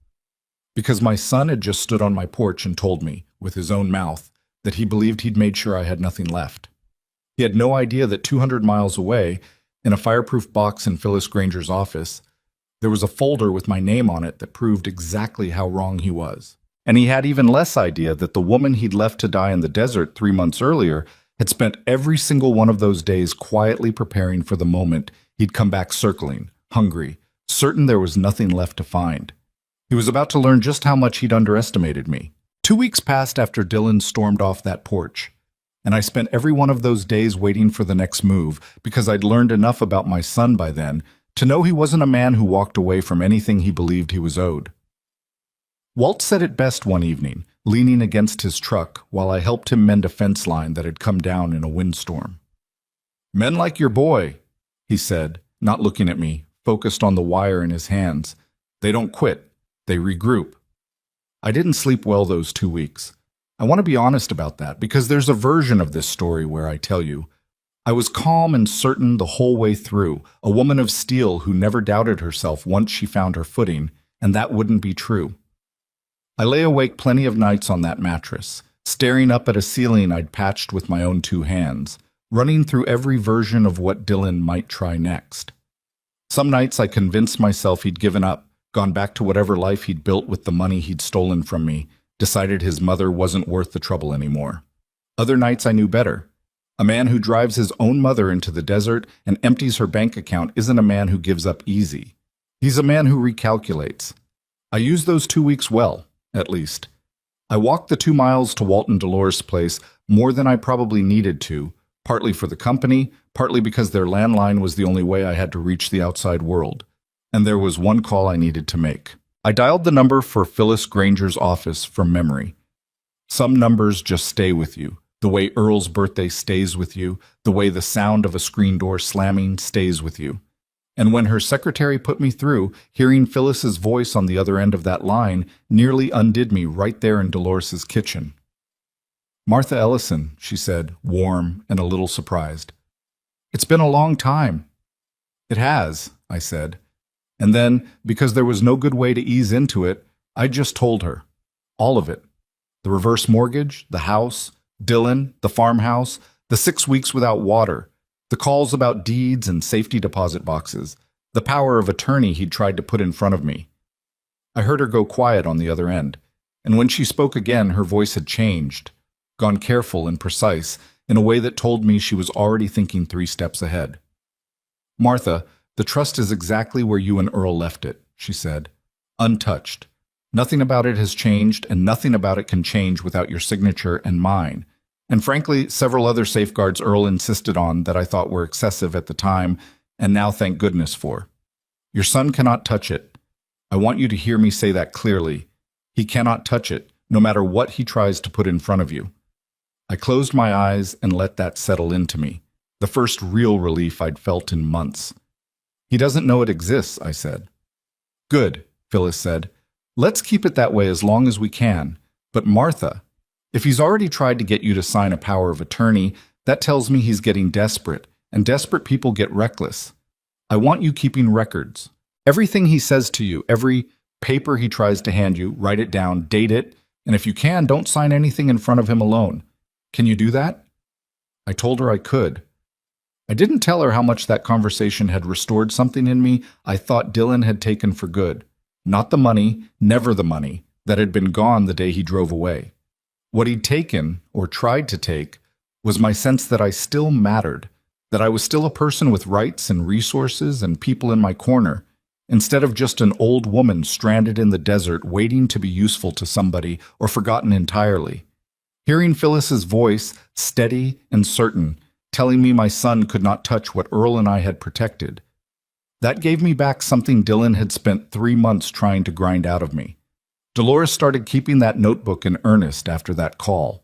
Because my son had just stood on my porch and told me, with his own mouth, that he believed he'd made sure I had nothing left. He had no idea that 200 miles away, in a fireproof box in Phyllis Granger's office, there was a folder with my name on it that proved exactly how wrong he was. And he had even less idea that the woman he'd left to die in the desert 3 months earlier had spent every single one of those days quietly preparing for the moment he'd come back circling, hungry, certain there was nothing left to find. He was about to learn just how much he'd underestimated me. 2 weeks passed after Dylan stormed off that porch, and I spent every one of those days waiting for the next move because I'd learned enough about my son by then to know he wasn't a man who walked away from anything he believed he was owed. Walt said it best one evening, leaning against his truck while I helped him mend a fence line that had come down in a windstorm. "Men like your boy," he said, not looking at me, focused on the wire in his hands. "They don't quit. They regroup." I didn't sleep well those 2 weeks. I want to be honest about that because there's a version of this story where I tell you, I was calm and certain the whole way through, a woman of steel who never doubted herself once she found her footing, and that wouldn't be true. I lay awake plenty of nights on that mattress, staring up at a ceiling I'd patched with my own 2 hands, running through every version of what Dylan might try next. Some nights I convinced myself he'd given up, gone back to whatever life he'd built with the money he'd stolen from me, decided his mother wasn't worth the trouble anymore. Other nights I knew better. A man who drives his own mother into the desert and empties her bank account isn't a man who gives up easy. He's a man who recalculates. I used those 2 weeks well. At least. I walked the 2 miles to Walt and Dolores' place more than I probably needed to, partly for the company, partly because their landline was the only way I had to reach the outside world. And there was one call I needed to make. I dialed the number for Phyllis Granger's office from memory. Some numbers just stay with you, the way Earl's birthday stays with you, the way the sound of a screen door slamming stays with you. And when her secretary put me through, hearing Phyllis's voice on the other end of that line nearly undid me right there in Dolores's kitchen. "Martha Ellison," she said, warm and a little surprised. "It's been a long time." "It has," I said. And then, because there was no good way to ease into it, I just told her. All of it. The reverse mortgage, the house, Dylan, the farmhouse, the 6 weeks without water, the calls about deeds and safety deposit boxes, the power of attorney he'd tried to put in front of me. I heard her go quiet on the other end, and when she spoke again, her voice had changed, gone careful and precise, in a way that told me she was already thinking 3 steps ahead. "Martha, the trust is exactly where you and Earl left it," she said. untouched. Nothing about it has changed, and nothing about it can change without your signature and mine. And frankly, several other safeguards Earl insisted on that I thought were excessive at the time, and now thank goodness for. Your son cannot touch it. I want you to hear me say that clearly. He cannot touch it, no matter what he tries to put in front of you. I closed my eyes and let that settle into me, the first real relief I'd felt in months. He doesn't know it exists, I said. Good, Phyllis said. Let's keep it that way as long as we can. But Martha, if he's already tried to get you to sign a power of attorney, that tells me he's getting desperate, and desperate people get reckless. I want you keeping records. Everything he says to you, every paper he tries to hand you, write it down, date it, and if you can, don't sign anything in front of him alone. Can you do that? I told her I could. I didn't tell her how much that conversation had restored something in me I thought Dylan had taken for good. Not the money, never the money, that had been gone the day he drove away. What he'd taken, or tried to take, was my sense that I still mattered, that I was still a person with rights and resources and people in my corner, instead of just an old woman stranded in the desert waiting to be useful to somebody or forgotten entirely. Hearing Phyllis's voice, steady and certain, telling me my son could not touch what Earl and I had protected, that gave me back something Dylan had spent 3 months trying to grind out of me. Dolores started keeping that notebook in earnest after that call.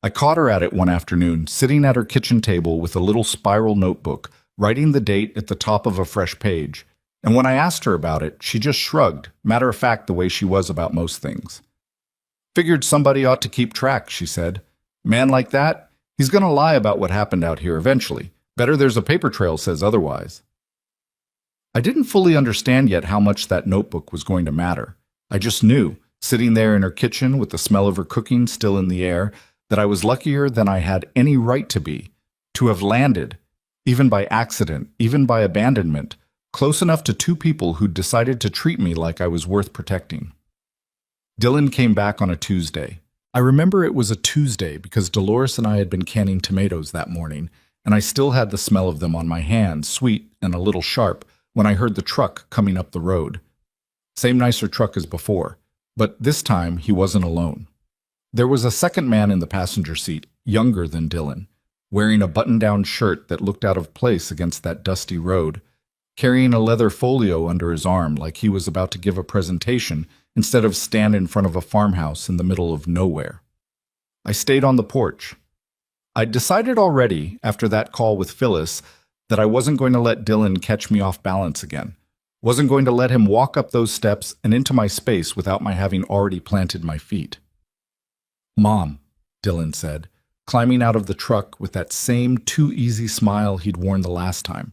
I caught her at it one afternoon, sitting at her kitchen table with a little spiral notebook, writing the date at the top of a fresh page. And when I asked her about it, she just shrugged, matter of fact the way she was about most things. Figured somebody ought to keep track, she said. Man like that, he's going to lie about what happened out here eventually. Better there's a paper trail says otherwise. I didn't fully understand yet how much that notebook was going to matter. I just knew, sitting there in her kitchen with the smell of her cooking still in the air, that I was luckier than I had any right to be, to have landed, even by accident, even by abandonment, close enough to 2 people who'd decided to treat me like I was worth protecting. Dylan came back on a Tuesday. I remember it was a Tuesday because Dolores and I had been canning tomatoes that morning, and I still had the smell of them on my hands, sweet and a little sharp, when I heard the truck coming up the road. Same nicer truck as before, but this time he wasn't alone. There was a second man in the passenger seat, younger than Dylan, wearing a button-down shirt that looked out of place against that dusty road, carrying a leather folio under his arm like he was about to give a presentation instead of stand in front of a farmhouse in the middle of nowhere. I stayed on the porch. I'd decided already, after that call with Phyllis, that I wasn't going to let Dylan catch me off balance again. Wasn't going to let him walk up those steps and into my space without my having already planted my feet. Mom, Dylan said, climbing out of the truck with that same too easy smile he'd worn the last time,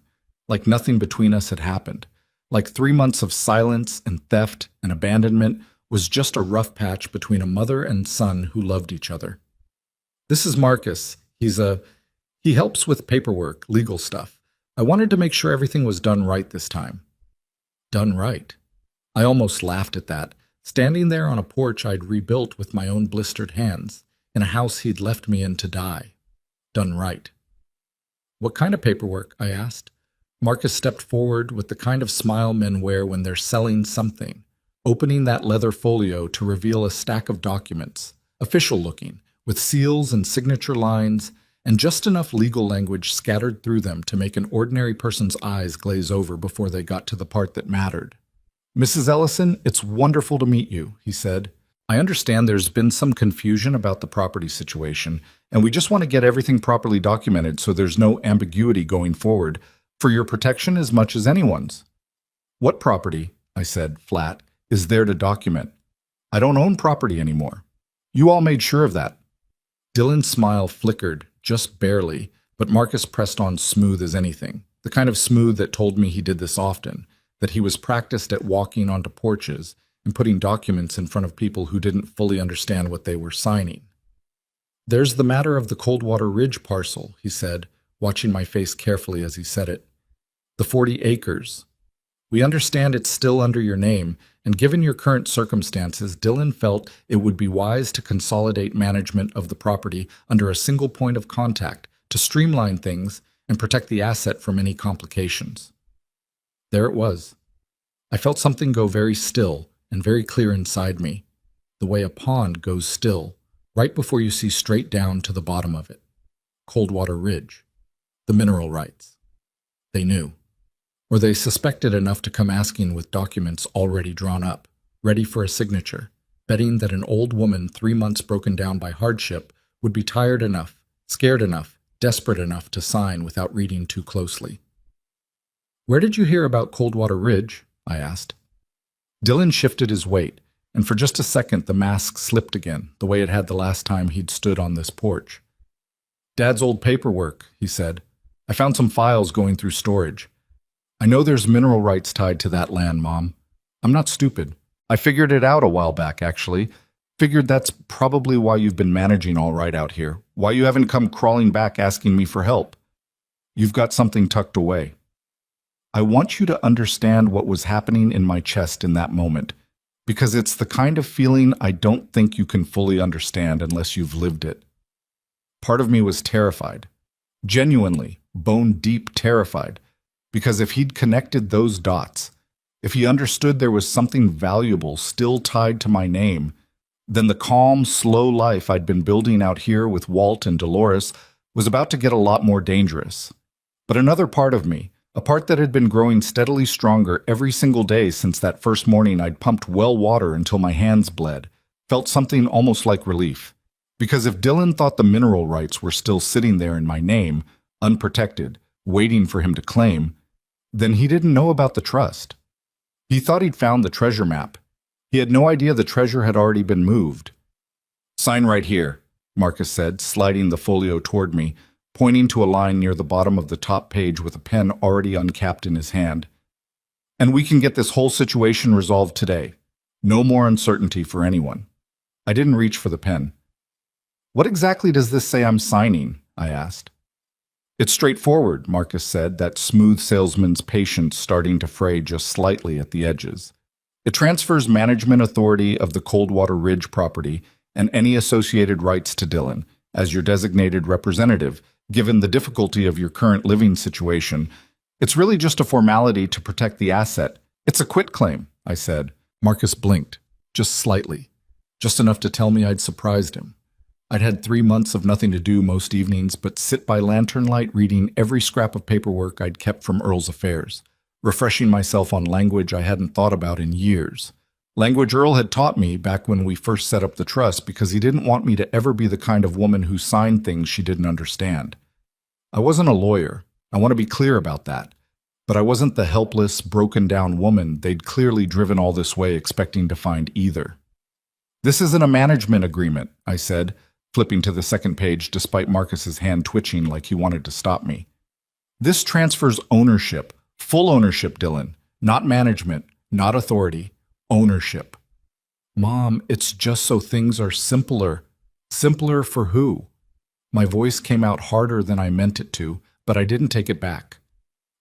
like nothing between us had happened, like 3 months of silence and theft and abandonment was just a rough patch between a mother and son who loved each other. This is Marcus. He helps with paperwork, legal stuff. I wanted to make sure everything was done right this time. Done right. I almost laughed at that, standing there on a porch I'd rebuilt with my own blistered hands, in a house he'd left me in to die. Done right. What kind of paperwork? I asked. Marcus stepped forward with the kind of smile men wear when they're selling something, opening that leather folio to reveal a stack of documents, official-looking, with seals and signature lines, and just enough legal language scattered through them to make an ordinary person's eyes glaze over before they got to the part that mattered. Mrs. Ellison, it's wonderful to meet you, he said. I understand there's been some confusion about the property situation, and we just want to get everything properly documented so there's no ambiguity going forward, for your protection as much as anyone's. What property, I said, flat, is there to document? I don't own property anymore. You all made sure of that. Dylan's smile flickered, just barely, but Marcus pressed on smooth as anything, the kind of smooth that told me he did this often, that he was practiced at walking onto porches and putting documents in front of people who didn't fully understand what they were signing. There's the matter of the Coldwater Ridge parcel, he said, watching my face carefully as he said it. The 40 acres. We understand it's still under your name, and given your current circumstances, Dylan felt it would be wise to consolidate management of the property under a single point of contact to streamline things and protect the asset from any complications. There it was. I felt something go very still and very clear inside me, the way a pond goes still, right before you see straight down to the bottom of it. Coldwater Ridge. The mineral rights. They knew. Or they suspected enough to come asking with documents already drawn up, ready for a signature, betting that an old woman 3 months broken down by hardship would be tired enough, scared enough, desperate enough to sign without reading too closely. "Where did you hear about Coldwater Ridge?" I asked. Dylan shifted his weight, and for just a second the mask slipped again, the way it had the last time he'd stood on this porch. "Dad's old paperwork," he said. "I found some files going through storage. I know there's mineral rights tied to that land, Mom. I'm not stupid. I figured it out a while back, actually. Figured that's probably why you've been managing all right out here, why you haven't come crawling back asking me for help. You've got something tucked away." I want you to understand what was happening in my chest in that moment, because it's the kind of feeling I don't think you can fully understand unless you've lived it. Part of me was terrified, genuinely, bone-deep terrified, because if he'd connected those dots, if he understood there was something valuable still tied to my name, then the calm, slow life I'd been building out here with Walt and Dolores was about to get a lot more dangerous. But another part of me, a part that had been growing steadily stronger every single day since that first morning I'd pumped well water until my hands bled, felt something almost like relief. Because if Dylan thought the mineral rights were still sitting there in my name, unprotected, waiting for him to claim, then he didn't know about the trust. He thought he'd found the treasure map. He had no idea the treasure had already been moved. "Sign right here," Marcus said, sliding the folio toward me, pointing to a line near the bottom of the top page with a pen already uncapped in his hand. "And we can get this whole situation resolved today. No more uncertainty for anyone." I didn't reach for the pen. "What exactly does this say I'm signing?" I asked. "It's straightforward," Marcus said, that smooth salesman's patience starting to fray just slightly at the edges. "It transfers management authority of the Coldwater Ridge property and any associated rights to Dylan, as your designated representative, given the difficulty of your current living situation. It's really just a formality to protect the asset. It's a quitclaim," I said. Marcus blinked, just slightly, just enough to tell me I'd surprised him. I'd had 3 months of nothing to do most evenings but sit by lantern light reading every scrap of paperwork I'd kept from Earl's affairs, refreshing myself on language I hadn't thought about in years. Language Earl had taught me back when we first set up the trust because he didn't want me to ever be the kind of woman who signed things she didn't understand. I wasn't a lawyer, I want to be clear about that, but I wasn't the helpless, broken-down woman they'd clearly driven all this way expecting to find either. "This isn't a management agreement," I said, flipping to the second page despite Marcus's hand twitching like he wanted to stop me. "This transfers ownership, full ownership, Dylan, not management, not authority, ownership." "Mom, it's just so things are simpler." "Simpler for who?" My voice came out harder than I meant it to, but I didn't take it back.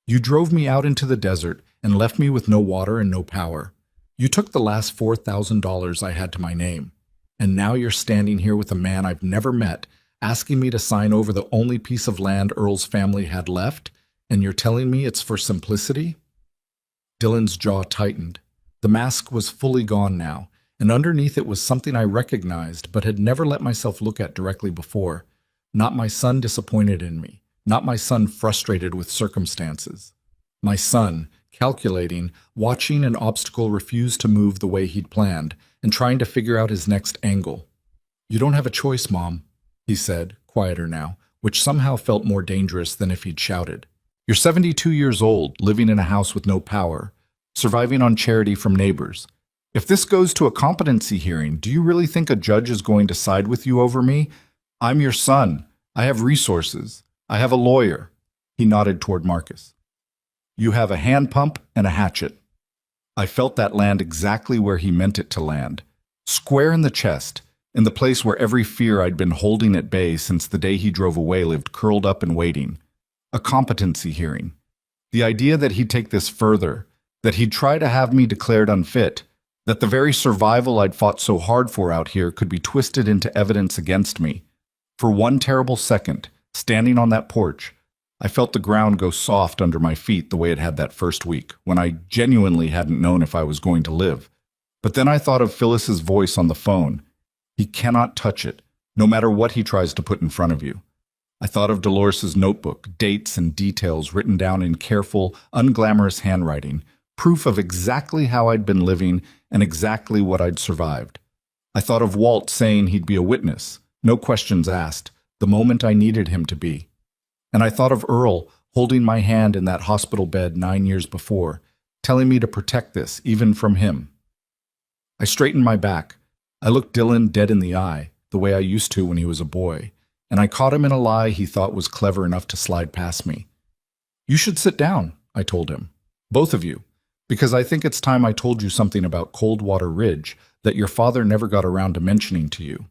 "You drove me out into the desert and left me with no water and no power. You took the last $4,000 I had to my name. And now you're standing here with a man I've never met, asking me to sign over the only piece of land Earl's family had left, and you're telling me it's for simplicity?" Dylan's jaw tightened. The mask was fully gone now, and underneath it was something I recognized but had never let myself look at directly before. Not my son disappointed in me, not my son frustrated with circumstances. My son, calculating, watching an obstacle refuse to move the way he'd planned, and trying to figure out his next angle. "You don't have a choice, Mom," he said, quieter now, which somehow felt more dangerous than if he'd shouted. "You're 72 years old, living in a house with no power, surviving on charity from neighbors. If this goes to a competency hearing, do you really think a judge is going to side with you over me? I'm your son. I have resources. I have a lawyer." He nodded toward Marcus. "You have a hand pump and a hatchet." I felt that land exactly where he meant it to land. Square in the chest, in the place where every fear I'd been holding at bay since the day he drove away lived curled up and waiting. A competency hearing. The idea that he'd take this further, that he'd try to have me declared unfit, that the very survival I'd fought so hard for out here could be twisted into evidence against me. For one terrible second, standing on that porch, I felt the ground go soft under my feet the way it had that first week, when I genuinely hadn't known if I was going to live. But then I thought of Phyllis's voice on the phone. He cannot touch it, no matter what he tries to put in front of you. I thought of Dolores's notebook, dates and details written down in careful, unglamorous handwriting, proof of exactly how I'd been living and exactly what I'd survived. I thought of Walt saying he'd be a witness, no questions asked, the moment I needed him to be. And I thought of Earl holding my hand in that hospital bed 9 years before, telling me to protect this, even from him. I straightened my back. I looked Dylan dead in the eye, the way I used to when he was a boy, and I caught him in a lie he thought was clever enough to slide past me. "You should sit down," I told him. "Both of you, because I think it's time I told you something about Coldwater Ridge that your father never got around to mentioning to you."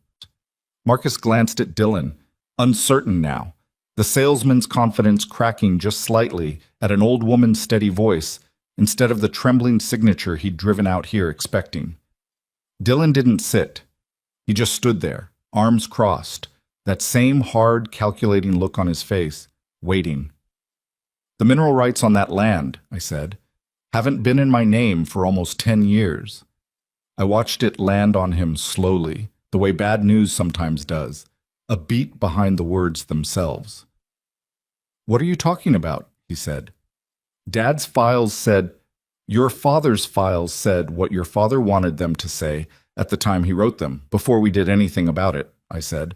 Marcus glanced at Dylan, uncertain now, the salesman's confidence cracking just slightly at an old woman's steady voice instead of the trembling signature he'd driven out here expecting. Dylan didn't sit. He just stood there, arms crossed, that same hard, calculating look on his face, waiting. "The mineral rights on that land," I said, "haven't been in my name for almost 10 years. I watched it land on him slowly, the way bad news sometimes does, a beat behind the words themselves. "What are you talking about?" he said. "Dad's files said, your father's files said what your father wanted them to say at the time he wrote them, before we did anything about it," I said.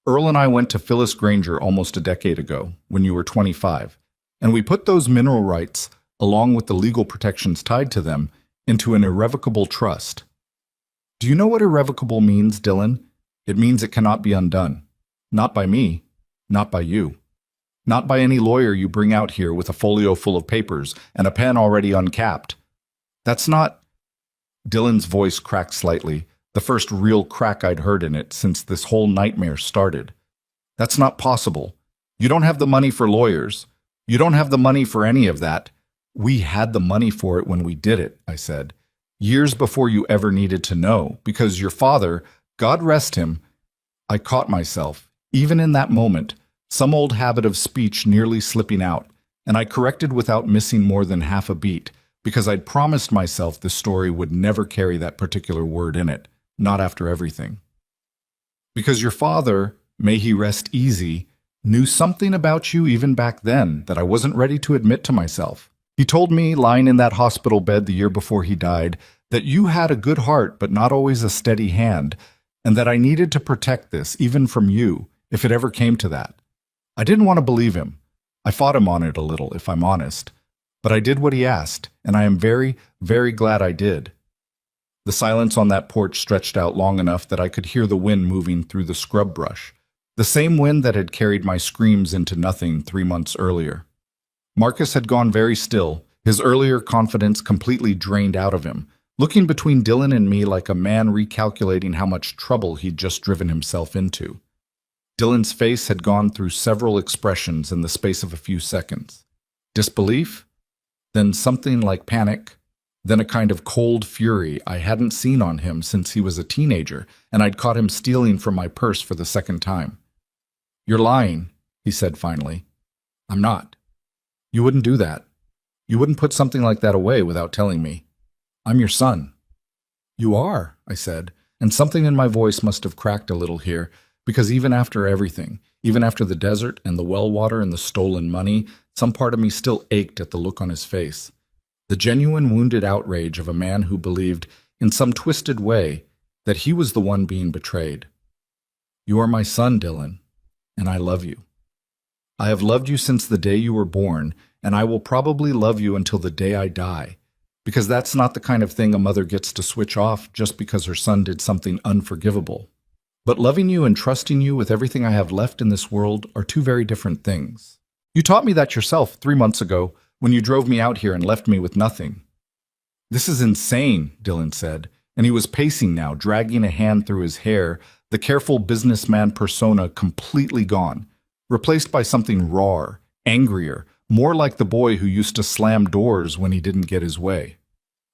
"Earl and I went to Phyllis Granger almost a decade ago, when you were 25, and we put those mineral rights, along with the legal protections tied to them, into an irrevocable trust." "Do you know what irrevocable means, Dylan? It means it cannot be undone. Not by me, not by you. Not by any lawyer you bring out here with a folio full of papers and a pen already uncapped. That's not—" Dylan's voice cracked slightly, the first real crack I'd heard in it since this whole nightmare started. "That's not possible. You don't have the money for lawyers. You don't have the money for any of that. We had the money for it when we did it," I said. "Years before you ever needed to know, because your father, God rest him—" I caught myself, even in that moment, some old habit of speech nearly slipping out, and I corrected without missing more than half a beat, because I'd promised myself this story would never carry that particular word in it, not after everything. "Because your father, may he rest easy, knew something about you even back then that I wasn't ready to admit to myself. He told me, lying in that hospital bed the year before he died, that you had a good heart but not always a steady hand, and that I needed to protect this, even from you, if it ever came to that. I didn't want to believe him. I fought him on it a little, if I'm honest. But I did what he asked, and I am very, very glad I did." The silence on that porch stretched out long enough that I could hear the wind moving through the scrub brush, the same wind that had carried my screams into nothing 3 months earlier. Marcus had gone very still, his earlier confidence completely drained out of him, looking between Dylan and me like a man recalculating how much trouble he'd just driven himself into. Dylan's face had gone through several expressions in the space of a few seconds. Disbelief, then something like panic, then a kind of cold fury I hadn't seen on him since he was a teenager and I'd caught him stealing from my purse for the second time. "You're lying," he said finally. "I'm not. You wouldn't do that. You wouldn't put something like that away without telling me. I'm your son." "You are," I said, and something in my voice must have cracked a little here, because even after everything, even after the desert and the well water and the stolen money, some part of me still ached at the look on his face. The genuine wounded outrage of a man who believed, in some twisted way, that he was the one being betrayed. "You are my son, Dylan, and I love you. I have loved you since the day you were born, and I will probably love you until the day I die, because that's not the kind of thing a mother gets to switch off just because her son did something unforgivable. But loving you and trusting you with everything I have left in this world are two very different things. You taught me that yourself 3 months ago when you drove me out here and left me with nothing." "This is insane," Dylan said, and he was pacing now, dragging a hand through his hair, the careful businessman persona completely gone, replaced by something rawer, angrier, more like the boy who used to slam doors when he didn't get his way.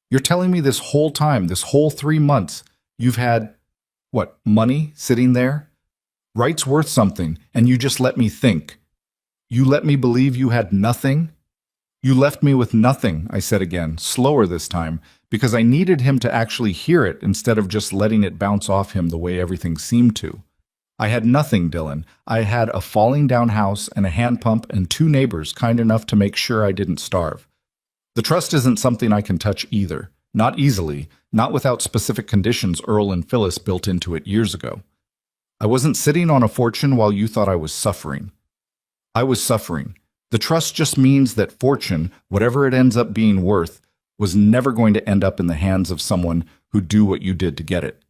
"You're telling me this whole time, this whole 3 months, you've had, what, money sitting there? Rights worth something, and you just let me think. You let me believe you had nothing?" You left me with nothing, I said again, slower this time, because I needed him to actually hear it instead of just letting it bounce off him the way everything seemed to. I had nothing, Dylan. I had a falling down house and a hand pump and two neighbors kind enough to make sure I didn't starve. The trust isn't something I can touch either. Not easily, not without specific conditions Earl and Phyllis built into it years ago. I wasn't sitting on a fortune while you thought I was suffering. I was suffering. The trust just means that fortune, whatever it ends up being worth, was never going to end up in the hands of someone who'd do what you did to get it.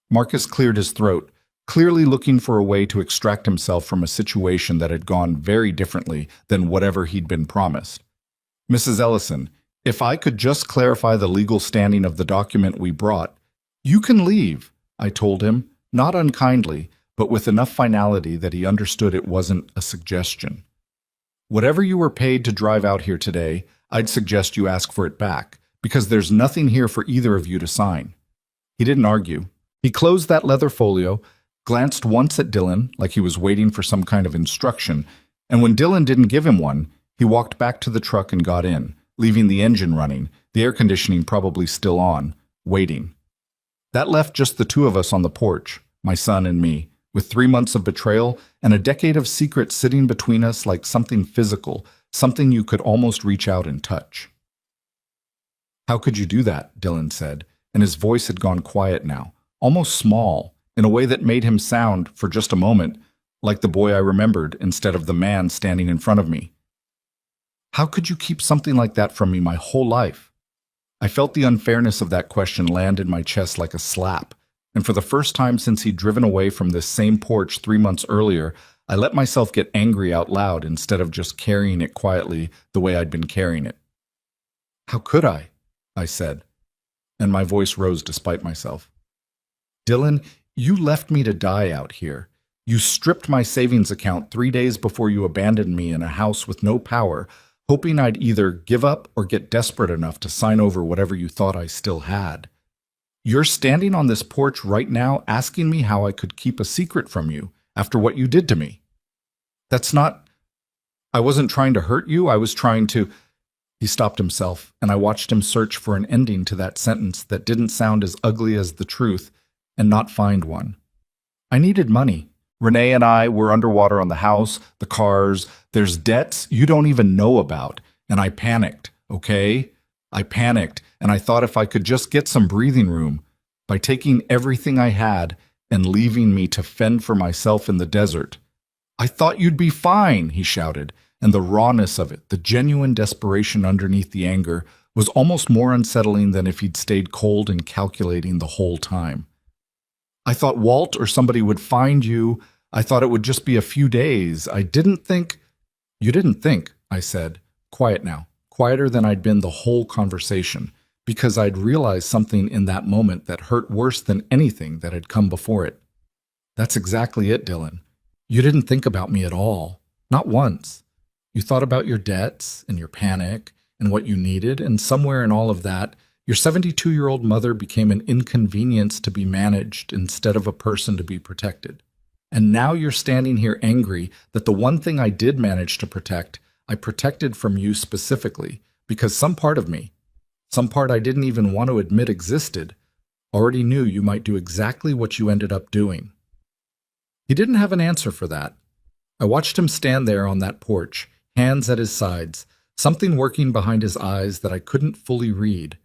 Marcus cleared his throat, clearly looking for a way to extract himself from a situation that had gone very differently than whatever he'd been promised. Mrs. Ellison, if I could just clarify the legal standing of the document we brought, you can leave, I told him, not unkindly, but with enough finality that he understood it wasn't a suggestion. Whatever you were paid to drive out here today, I'd suggest you ask for it back, because there's nothing here for either of you to sign. He didn't argue. He closed that leather folio, glanced once at Dylan like he was waiting for some kind of instruction, and when Dylan didn't give him one, he walked back to the truck and got in, leaving the engine running, the air conditioning probably still on, waiting. That left just the two of us on the porch, my son and me, with 3 months of betrayal and a decade of secrets sitting between us like something physical, something you could almost reach out and touch. How could you do that? Dylan said, and his voice had gone quiet now, almost small, in a way that made him sound, for just a moment, like the boy I remembered instead of the man standing in front of me. How could you keep something like that from me my whole life? I felt the unfairness of that question land in my chest like a slap, and for the first time since he'd driven away from this same porch 3 months earlier, I let myself get angry out loud instead of just carrying it quietly the way I'd been carrying it. How could I said, and my voice rose despite myself. Dylan, you left me to die out here. You stripped my savings account 3 days before you abandoned me in a house with no power, hoping I'd either give up or get desperate enough to sign over whatever you thought I still had. You're standing on this porch right now asking me how I could keep a secret from you after what you did to me. That's not... I wasn't trying to hurt you, I was trying to... He stopped himself, and I watched him search for an ending to that sentence that didn't sound as ugly as the truth, and not find one. I needed money. Renee and I were underwater on the house, the cars, there's debts you don't even know about, and I panicked, okay? I panicked, and I thought if I could just get some breathing room, by taking everything I had and leaving me to fend for myself in the desert. I thought you'd be fine, he shouted, and the rawness of it, the genuine desperation underneath the anger, was almost more unsettling than if he'd stayed cold and calculating the whole time. I thought Walt or somebody would find you. I thought it would just be a few days. I didn't think... You didn't think, I said, quiet now, quieter than I'd been the whole conversation, because I'd realized something in that moment that hurt worse than anything that had come before it. That's exactly it, Dylan. You didn't think about me at all. Not once. You thought about your debts and your panic and what you needed, and somewhere in all of that, your 72-year-old mother became an inconvenience to be managed instead of a person to be protected. And now you're standing here angry that the one thing I did manage to protect, I protected from you specifically, because some part of me, some part I didn't even want to admit existed, already knew you might do exactly what you ended up doing. He didn't have an answer for that. I watched him stand there on that porch, hands at his sides, something working behind his eyes that I couldn't fully read.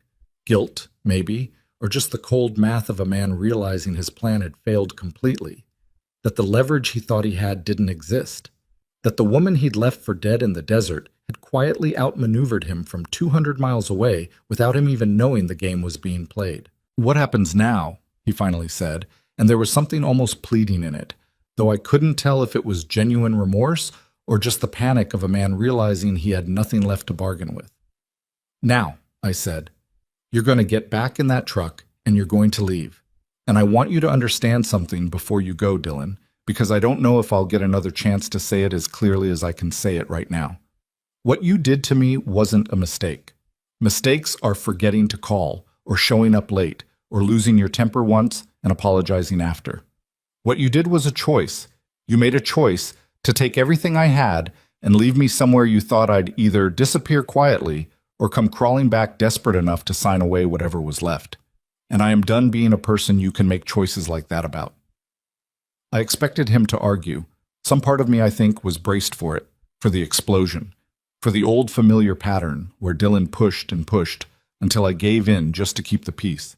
Guilt, maybe, or just the cold math of a man realizing his plan had failed completely. That the leverage he thought he had didn't exist. That the woman he'd left for dead in the desert had quietly outmaneuvered him from 200 miles away without him even knowing the game was being played. What happens now? He finally said, and there was something almost pleading in it, though I couldn't tell if it was genuine remorse or just the panic of a man realizing he had nothing left to bargain with. Now, I said, you're going to get back in that truck and you're going to leave. And I want you to understand something before you go, Dylan, because I don't know if I'll get another chance to say it as clearly as I can say it right now. What you did to me wasn't a mistake. Mistakes are forgetting to call, or showing up late, or losing your temper once and apologizing after. What you did was a choice. You made a choice to take everything I had and leave me somewhere you thought I'd either disappear quietly or come crawling back desperate enough to sign away whatever was left. And I am done being a person you can make choices like that about." I expected him to argue. Some part of me, I think, was braced for it, for the explosion, for the old familiar pattern where Dylan pushed and pushed until I gave in just to keep the peace.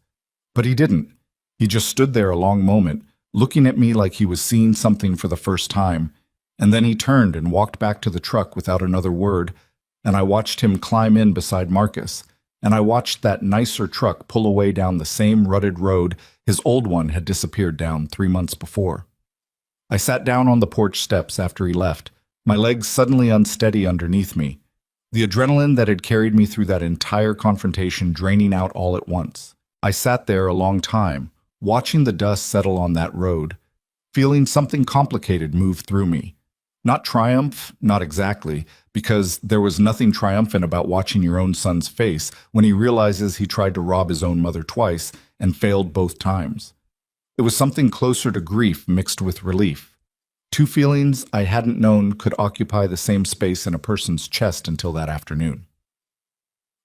But he didn't. He just stood there a long moment, looking at me like he was seeing something for the first time, and then he turned and walked back to the truck without another word, and I watched him climb in beside Marcus, and I watched that nicer truck pull away down the same rutted road his old one had disappeared down 3 months before. I sat down on the porch steps after he left, my legs suddenly unsteady underneath me, the adrenaline that had carried me through that entire confrontation draining out all at once. I sat there a long time, watching the dust settle on that road, feeling something complicated move through me. Not triumph, not exactly, because there was nothing triumphant about watching your own son's face when he realizes he tried to rob his own mother twice and failed both times. It was something closer to grief mixed with relief. Two feelings I hadn't known could occupy the same space in a person's chest until that afternoon.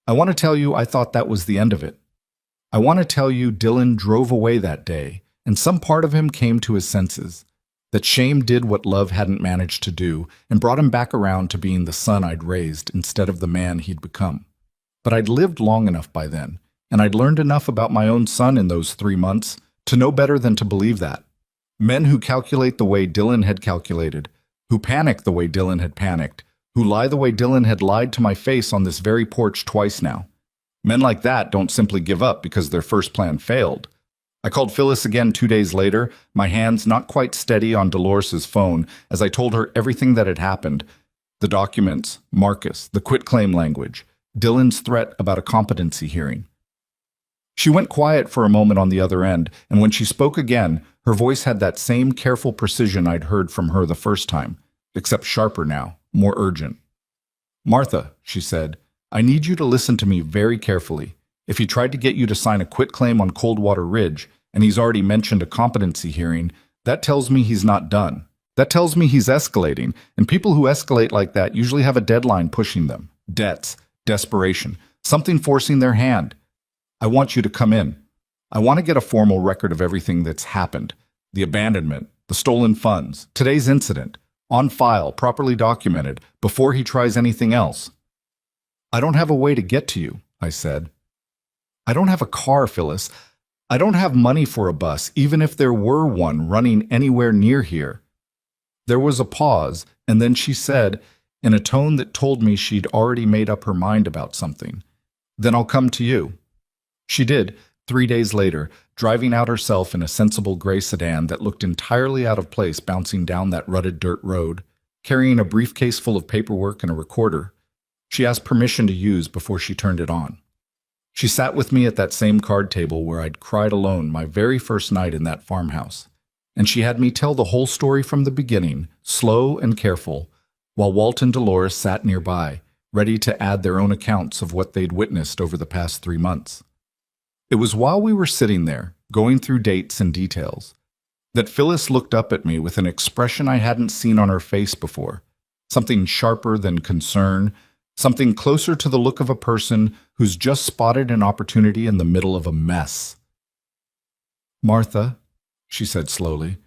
I want to tell you I thought that was the end of it. I want to tell you Dylan drove away that day, and some part of him came to his senses. That shame did what love hadn't managed to do and brought him back around to being the son I'd raised instead of the man he'd become. But I'd lived long enough by then, and I'd learned enough about my own son in those 3 months to know better than to believe that. Men who calculate the way Dylan had calculated, who panic the way Dylan had panicked, who lie the way Dylan had lied to my face on this very porch twice now. Men like that don't simply give up because their first plan failed. I called Phyllis again 2 days later, my hands not quite steady on Dolores's phone as I told her everything that had happened. The documents, Marcus, the quitclaim language, Dylan's threat about a competency hearing. She went quiet for a moment on the other end, and when she spoke again, her voice had that same careful precision I'd heard from her the first time, except sharper now, more urgent. "Martha," she said, "I need you to listen to me very carefully. If he tried to get you to sign a quitclaim on Coldwater Ridge, and he's already mentioned a competency hearing, that tells me he's not done. That tells me he's escalating, and people who escalate like that usually have a deadline pushing them. Debts, desperation, something forcing their hand. I want you to come in. I want to get a formal record of everything that's happened. The abandonment, the stolen funds, today's incident, on file, properly documented, before he tries anything else." "I don't have a way to get to you," I said. "I don't have a car, Phyllis. I don't have money for a bus, even if there were one running anywhere near here." There was a pause, and then she said, in a tone that told me she'd already made up her mind about something, "Then I'll come to you." She did, 3 days later, driving out herself in a sensible gray sedan that looked entirely out of place bouncing down that rutted dirt road, carrying a briefcase full of paperwork and a recorder. She asked permission to use before she turned it on. She sat with me at that same card table where I'd cried alone my very first night in that farmhouse, and she had me tell the whole story from the beginning, slow and careful, while Walt and Dolores sat nearby, ready to add their own accounts of what they'd witnessed over the past 3 months. It was while we were sitting there, going through dates and details, that Phyllis looked up at me with an expression I hadn't seen on her face before, something sharper than concern, something closer to the look of a person who's just spotted an opportunity in the middle of a mess. "Martha," she said slowly,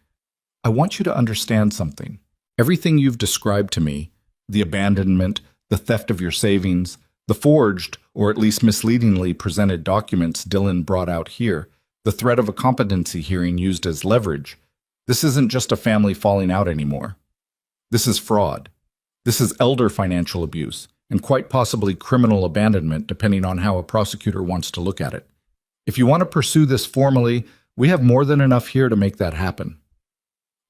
"I want you to understand something. Everything you've described to me, the abandonment, the theft of your savings, the forged, or at least misleadingly presented documents Dylan brought out here, the threat of a competency hearing used as leverage, this isn't just a family falling out anymore. This is fraud. This is elder financial abuse, and quite possibly criminal abandonment depending on how a prosecutor wants to look at it. If you want to pursue this formally, we have more than enough here to make that happen."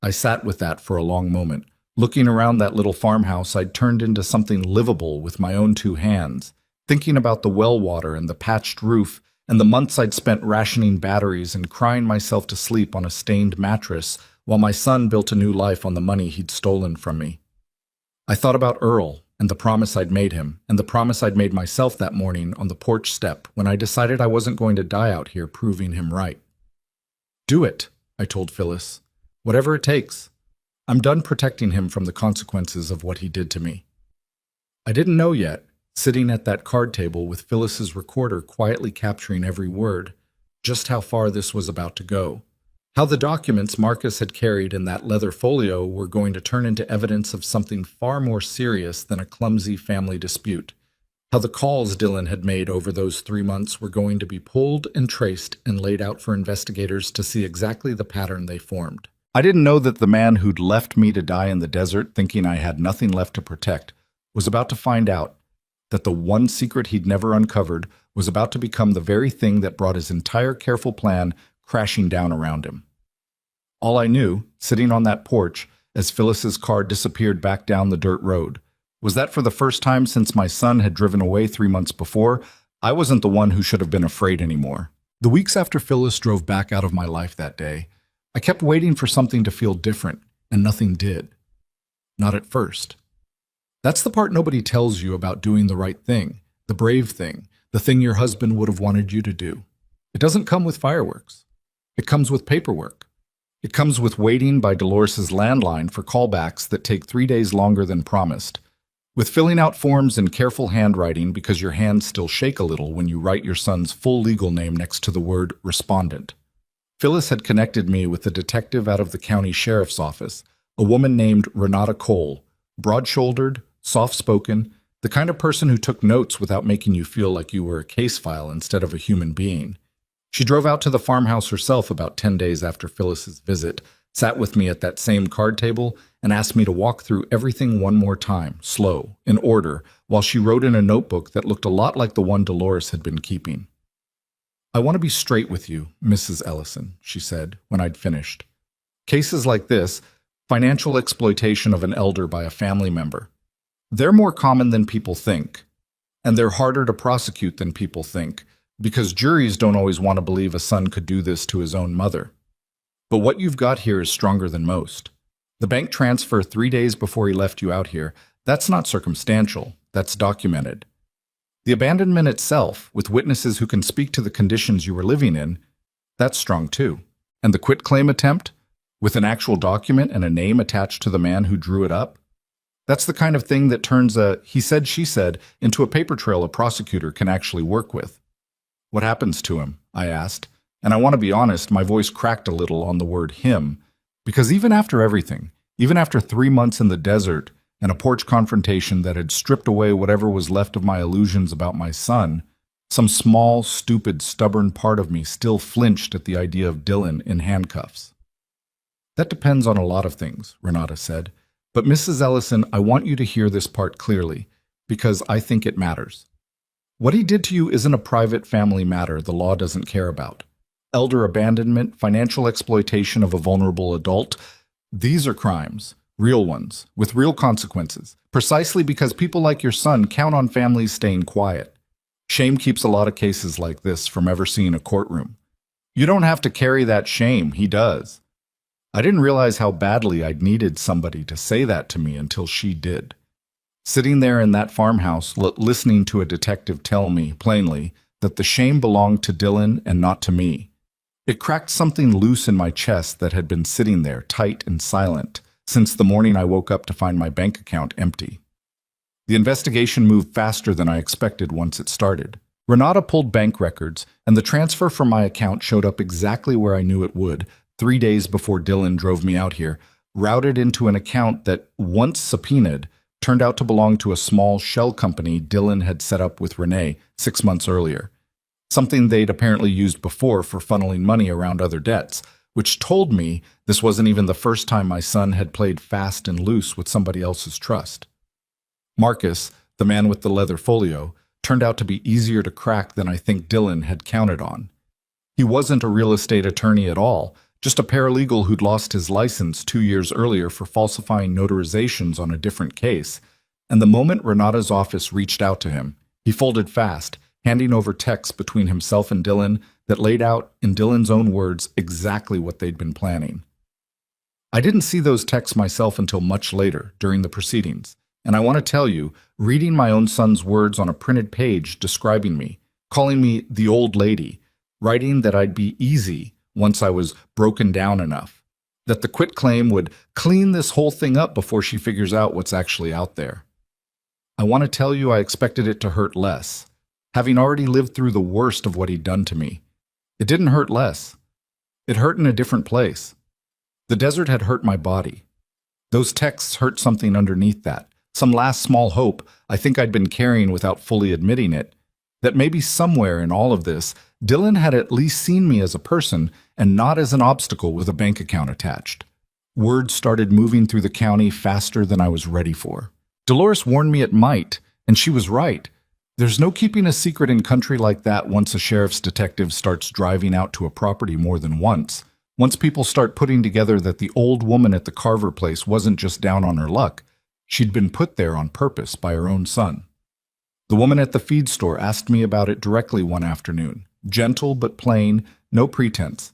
I sat with that for a long moment, looking around that little farmhouse I'd turned into something livable with my own 2 hands, thinking about the well water and the patched roof and the months I'd spent rationing batteries and crying myself to sleep on a stained mattress while my son built a new life on the money he'd stolen from me. I thought about Earl and the promise I'd made him and the promise I'd made myself that morning on the porch step when I decided I wasn't going to die out here proving him right. "Do it," I told Phyllis. "Whatever it takes. I'm done protecting him from the consequences of what he did to me." I didn't know yet, sitting at that card table with Phyllis's recorder quietly capturing every word, just how far this was about to go. How the documents Marcus had carried in that leather folio were going to turn into evidence of something far more serious than a clumsy family dispute. How the calls Dylan had made over those 3 months were going to be pulled and traced and laid out for investigators to see exactly the pattern they formed. I didn't know that the man who'd left me to die in the desert thinking I had nothing left to protect was about to find out that the one secret he'd never uncovered was about to become the very thing that brought his entire careful plan crashing down around him. All I knew, sitting on that porch as Phyllis's car disappeared back down the dirt road, was that for the first time since my son had driven away 3 months before, I wasn't the one who should have been afraid anymore. The weeks after Phyllis drove back out of my life that day, I kept waiting for something to feel different, and nothing did. Not at first. That's the part nobody tells you about doing the right thing, the brave thing, the thing your husband would have wanted you to do. It doesn't come with fireworks. It comes with paperwork. It comes with waiting by Dolores's landline for callbacks that take 3 days longer than promised, with filling out forms in careful handwriting because your hands still shake a little when you write your son's full legal name next to the word respondent. Phyllis had connected me with a detective out of the county sheriff's office, a woman named Renata Cole, broad-shouldered, soft-spoken, the kind of person who took notes without making you feel like you were a case file instead of a human being. She drove out to the farmhouse herself about 10 days after Phyllis's visit, sat with me at that same card table, and asked me to walk through everything one more time, slow, in order, while she wrote in a notebook that looked a lot like the one Dolores had been keeping. "I want to be straight with you, Mrs. Ellison," she said, when I'd finished. "Cases like this, financial exploitation of an elder by a family member, they're more common than people think, and they're harder to prosecute than people think, because juries don't always want to believe a son could do this to his own mother. But what you've got here is stronger than most. The bank transfer 3 days before he left you out here, that's not circumstantial, that's documented. The abandonment itself, with witnesses who can speak to the conditions you were living in, that's strong too. And the quitclaim attempt, with an actual document and a name attached to the man who drew it up, that's the kind of thing that turns a he said, she said into a paper trail a prosecutor can actually work with." "What happens to him?" I asked, and I want to be honest, my voice cracked a little on the word him, because even after everything, even after 3 months in the desert and a porch confrontation that had stripped away whatever was left of my illusions about my son, some small, stupid, stubborn part of me still flinched at the idea of Dylan in handcuffs. "That depends on a lot of things," Renata said, "but Mrs. Ellison, I want you to hear this part clearly, because I think it matters. What he did to you isn't a private family matter the law doesn't care about. Elder abandonment, financial exploitation of a vulnerable adult, these are crimes, real ones, with real consequences, precisely because people like your son count on families staying quiet. Shame keeps a lot of cases like this from ever seeing a courtroom. You don't have to carry that shame, he does." I didn't realize how badly I'd needed somebody to say that to me until she did. Sitting there in that farmhouse, listening to a detective tell me, plainly, that the shame belonged to Dylan and not to me. It cracked something loose in my chest that had been sitting there, tight and silent, since the morning I woke up to find my bank account empty. The investigation moved faster than I expected once it started. Renata pulled bank records, and the transfer from my account showed up exactly where I knew it would, 3 days before Dylan drove me out here, routed into an account that, once subpoenaed, turned out to belong to a small shell company Dylan had set up with Renee 6 months earlier, something they'd apparently used before for funneling money around other debts, which told me this wasn't even the first time my son had played fast and loose with somebody else's trust. Marcus, the man with the leather folio, turned out to be easier to crack than I think Dylan had counted on. He wasn't a real estate attorney at all, just a paralegal who'd lost his license 2 years earlier for falsifying notarizations on a different case, and the moment Renata's office reached out to him, he folded fast, handing over texts between himself and Dylan that laid out, in Dylan's own words, exactly what they'd been planning. I didn't see those texts myself until much later, during the proceedings, and I want to tell you, reading my own son's words on a printed page describing me, calling me the old lady, writing that I'd be easy once I was broken down enough, that the quitclaim would clean this whole thing up before she figures out what's actually out there. I want to tell you I expected it to hurt less, having already lived through the worst of what he'd done to me. It didn't hurt less. It hurt in a different place. The desert had hurt my body. Those texts hurt something underneath that, some last small hope I think I'd been carrying without fully admitting it, that maybe somewhere in all of this, Dylan had at least seen me as a person and not as an obstacle with a bank account attached. Word started moving through the county faster than I was ready for. Dolores warned me it might, and she was right. There's no keeping a secret in country like that once a sheriff's detective starts driving out to a property more than once. Once people start putting together that the old woman at the Carver place wasn't just down on her luck, she'd been put there on purpose by her own son. The woman at the feed store asked me about it directly one afternoon, gentle but plain, no pretense.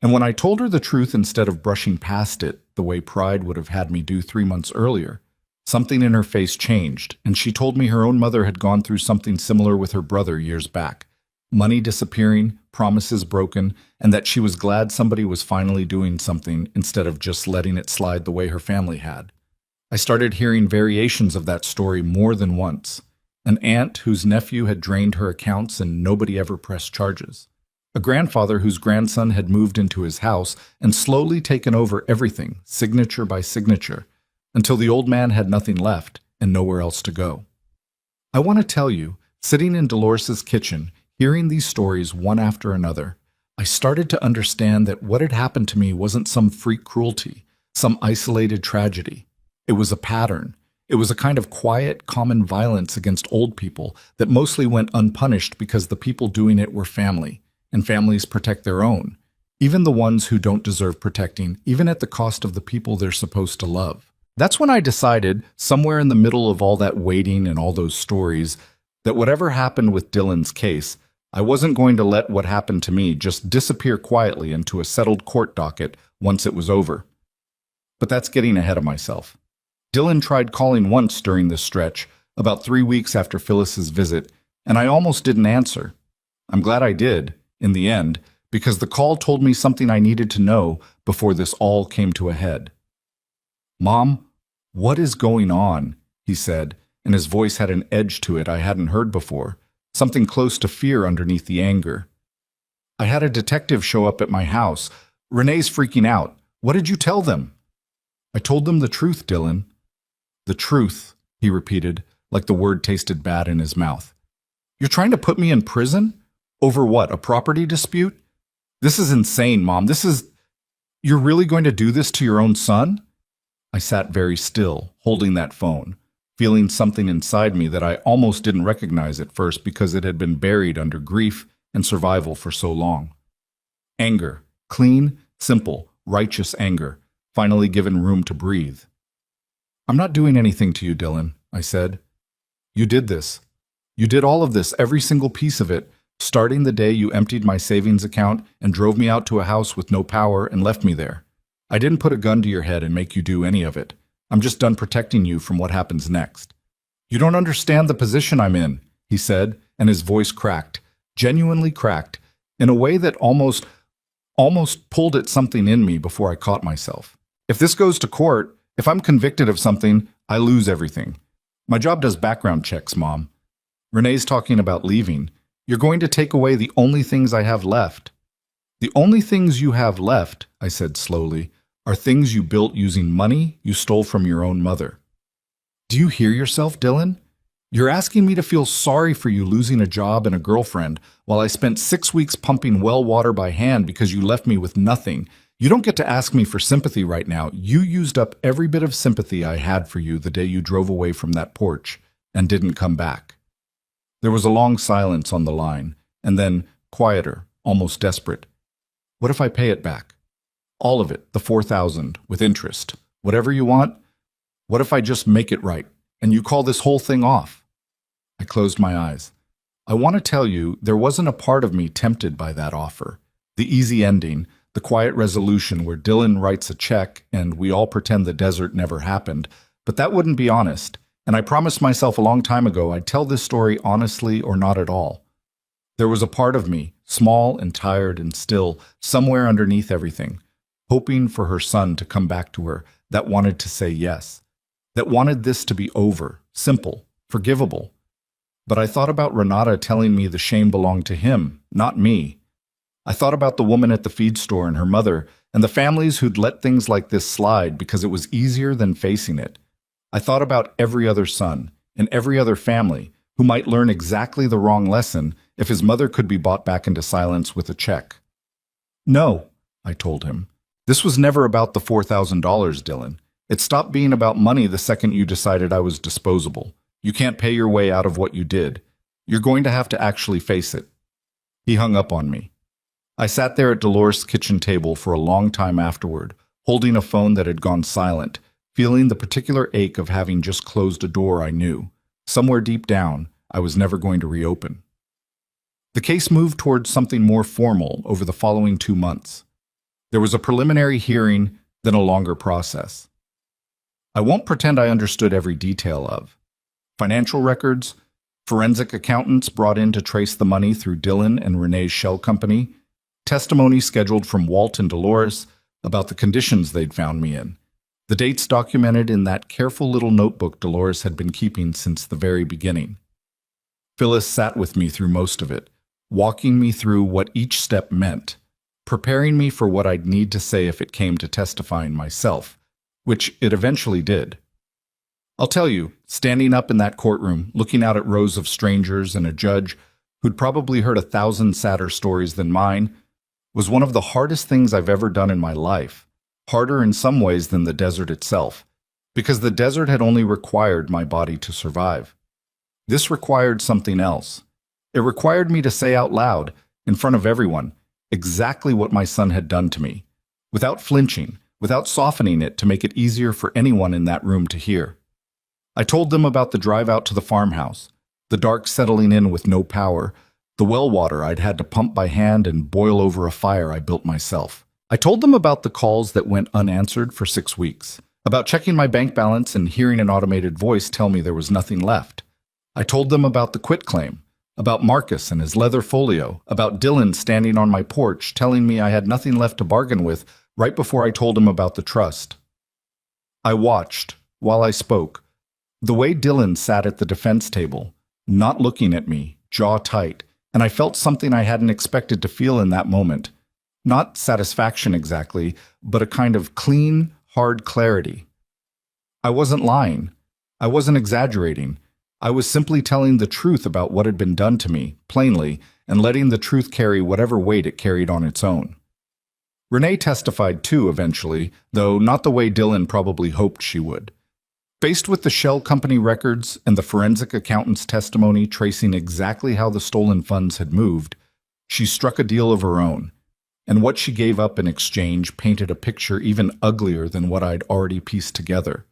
And when I told her the truth instead of brushing past it the way pride would have had me do 3 months earlier, something in her face changed, and she told me her own mother had gone through something similar with her brother years back. Money disappearing, promises broken, and that she was glad somebody was finally doing something instead of just letting it slide the way her family had. I started hearing variations of that story more than once. An aunt whose nephew had drained her accounts and nobody ever pressed charges. A grandfather whose grandson had moved into his house and slowly taken over everything, signature by signature, until the old man had nothing left and nowhere else to go. I want to tell you, sitting in Dolores's kitchen, hearing these stories one after another, I started to understand that what had happened to me wasn't some freak cruelty, some isolated tragedy. It was a pattern. It was a kind of quiet, common violence against old people that mostly went unpunished because the people doing it were family, and families protect their own, even the ones who don't deserve protecting, even at the cost of the people they're supposed to love. That's when I decided, somewhere in the middle of all that waiting and all those stories, that whatever happened with Dylan's case, I wasn't going to let what happened to me just disappear quietly into a settled court docket once it was over. But that's getting ahead of myself. Dylan tried calling once during this stretch, about 3 weeks after Phyllis's visit, and I almost didn't answer. I'm glad I did, in the end, because the call told me something I needed to know before this all came to a head. "Mom, what is going on?" he said, and his voice had an edge to it I hadn't heard before, something close to fear underneath the anger. "I had a detective show up at my house. Renee's freaking out. What did you tell them?" "I told them the truth, Dylan." "The truth," he repeated, like the word tasted bad in his mouth. "You're trying to put me in prison? Over what, a property dispute? This is insane, Mom. You're really going to do this to your own son?" I sat very still, holding that phone, feeling something inside me that I almost didn't recognize at first because it had been buried under grief and survival for so long. Anger, clean, simple, righteous anger, finally given room to breathe. "I'm not doing anything to you, Dylan," I said. "You did this. You did all of this, every single piece of it, starting the day you emptied my savings account and drove me out to a house with no power and left me there. I didn't put a gun to your head and make you do any of it. I'm just done protecting you from what happens next." "You don't understand the position I'm in," he said, and his voice cracked, genuinely cracked, in a way that almost pulled at something in me before I caught myself. "If this goes to court, if I'm convicted of something, I lose everything. My job does background checks, Mom. Renee's talking about leaving. You're going to take away the only things I have left." "The only things you have left," I said slowly, "are things you built using money you stole from your own mother." "Do you hear yourself, Dylan? You're asking me to feel sorry for you losing a job and a girlfriend while I spent 6 weeks pumping well water by hand because you left me with nothing. You don't get to ask me for sympathy right now. You used up every bit of sympathy I had for you the day you drove away from that porch and didn't come back." There was a long silence on the line, and then, quieter, almost desperate. "What if I pay it back? All of it, the 4,000, with interest. Whatever you want? What if I just make it right, and you call this whole thing off?" I closed my eyes. I want to tell you, there wasn't a part of me tempted by that offer. The easy ending, the quiet resolution where Dylan writes a check and we all pretend the desert never happened, but that wouldn't be honest, and I promised myself a long time ago I'd tell this story honestly or not at all. There was a part of me, small and tired and still, somewhere underneath everything, hoping for her son to come back to her, that wanted to say yes, that wanted this to be over, simple, forgivable. But I thought about Renata telling me the shame belonged to him, not me. I thought about the woman at the feed store and her mother, and the families who'd let things like this slide because it was easier than facing it. I thought about every other son and every other family who might learn exactly the wrong lesson if his mother could be bought back into silence with a check. No, I told him. This was never about the $4,000, Dylan. It stopped being about money the second you decided I was disposable. You can't pay your way out of what you did. You're going to have to actually face it. He hung up on me. I sat there at Dolores' kitchen table for a long time afterward, holding a phone that had gone silent, feeling the particular ache of having just closed a door I knew, somewhere deep down, I was never going to reopen. The case moved towards something more formal over the following 2 months. There was a preliminary hearing, then a longer process. I won't pretend I understood every detail of. Financial records, forensic accountants brought in to trace the money through Dylan and Renee's shell company, testimony scheduled from Walt and Dolores about the conditions they'd found me in, the dates documented in that careful little notebook Dolores had been keeping since the very beginning. Phyllis sat with me through most of it, walking me through what each step meant, preparing me for what I'd need to say if it came to testifying myself, which it eventually did. I'll tell you, standing up in that courtroom, looking out at rows of strangers and a judge who'd probably heard 1,000 sadder stories than mine, was one of the hardest things I've ever done in my life, harder in some ways than the desert itself, because the desert had only required my body to survive. This required something else. It required me to say out loud, in front of everyone, exactly what my son had done to me, without flinching, without softening it to make it easier for anyone in that room to hear. I told them about the drive out to the farmhouse, the dark settling in with no power, the well water I'd had to pump by hand and boil over a fire I built myself. I told them about the calls that went unanswered for 6 weeks, about checking my bank balance and hearing an automated voice tell me there was nothing left. I told them about the quitclaim, about Marcus and his leather folio, about Dylan standing on my porch telling me I had nothing left to bargain with right before I told him about the trust. I watched, while I spoke, the way Dylan sat at the defense table, not looking at me, jaw tight, and I felt something I hadn't expected to feel in that moment. Not satisfaction exactly, but a kind of clean, hard clarity. I wasn't lying. I wasn't exaggerating. I was simply telling the truth about what had been done to me, plainly, and letting the truth carry whatever weight it carried on its own. Renee testified too eventually, though not the way Dylan probably hoped she would. Faced with the shell company records and the forensic accountant's testimony tracing exactly how the stolen funds had moved, she struck a deal of her own, and what she gave up in exchange painted a picture even uglier than what I'd already pieced together.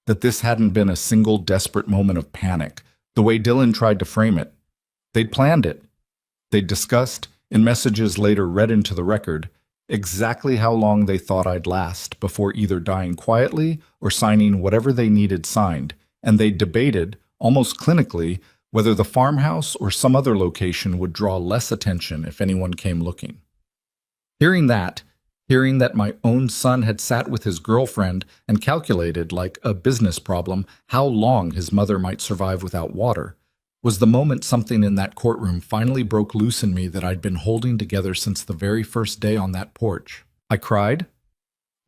That this hadn't been a single desperate moment of panic, the way Dylan tried to frame it. They'd planned it. They'd discussed, in messages later read into the record, exactly how long they thought I'd last before either dying quietly or signing whatever they needed signed, and they debated, almost clinically, whether the farmhouse or some other location would draw less attention if anyone came looking. Hearing that my own son had sat with his girlfriend and calculated, like a business problem, how long his mother might survive without water, was the moment something in that courtroom finally broke loose in me that I'd been holding together since the very first day on that porch. I cried.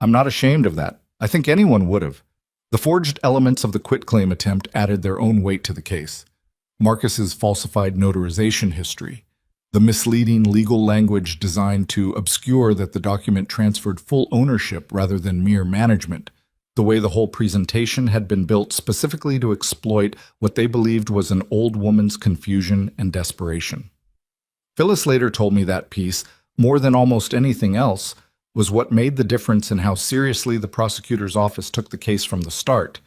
I'm not ashamed of that. I think anyone would have. The forged elements of the quitclaim attempt added their own weight to the case. Marcus's falsified notarization history, the misleading legal language designed to obscure that the document transferred full ownership rather than mere management, the way the whole presentation had been built specifically to exploit what they believed was an old woman's confusion and desperation. Phyllis later told me that piece, more than almost anything else, was what made the difference in how seriously the prosecutor's office took the case from the start.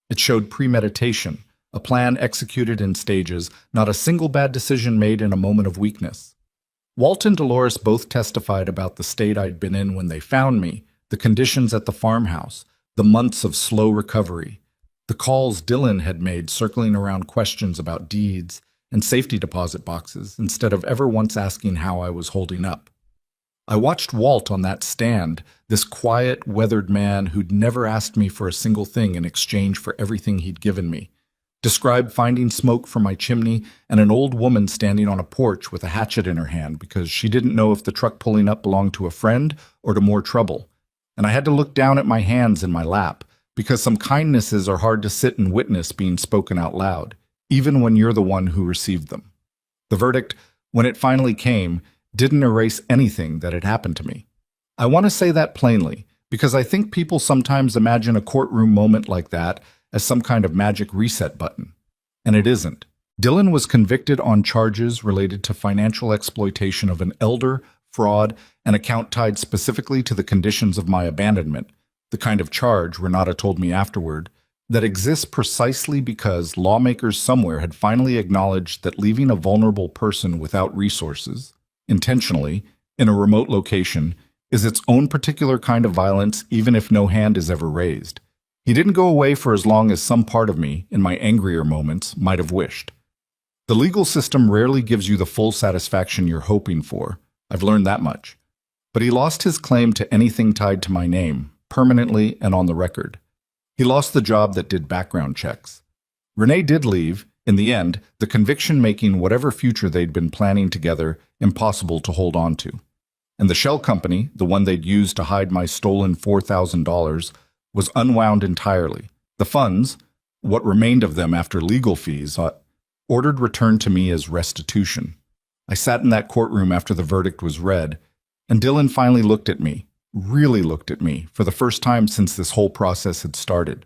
It showed premeditation, a plan executed in stages, not a single bad decision made in a moment of weakness. Walt and Dolores both testified about the state I'd been in when they found me, the conditions at the farmhouse, the months of slow recovery, the calls Dylan had made circling around questions about deeds and safety deposit boxes instead of ever once asking how I was holding up. I watched Walt on that stand, this quiet, weathered man who'd never asked me for a single thing in exchange for everything he'd given me. Describe finding smoke from my chimney and an old woman standing on a porch with a hatchet in her hand because she didn't know if the truck pulling up belonged to a friend or to more trouble. And I had to look down at my hands in my lap because some kindnesses are hard to sit and witness being spoken out loud, even when you're the one who received them. The verdict, when it finally came, didn't erase anything that had happened to me. I want to say that plainly because I think people sometimes imagine a courtroom moment like that as some kind of magic reset button. And it isn't. Dylan was convicted on charges related to financial exploitation of an elder, fraud, and account tied specifically to the conditions of my abandonment, the kind of charge, Renata told me afterward, that exists precisely because lawmakers somewhere had finally acknowledged that leaving a vulnerable person without resources, intentionally, in a remote location, is its own particular kind of violence even if no hand is ever raised. He didn't go away for as long as some part of me, in my angrier moments, might have wished. The legal system rarely gives you the full satisfaction you're hoping for. I've learned that much. But he lost his claim to anything tied to my name, permanently and on the record. He lost the job that did background checks. Renee did leave, in the end, the conviction making whatever future they'd been planning together impossible to hold on to. And the shell company, the one they'd used to hide my stolen $4,000, was unwound entirely. The funds, what remained of them after legal fees, ordered returned to me as restitution. I sat in that courtroom after the verdict was read, and Dylan finally looked at me, really looked at me, for the first time since this whole process had started.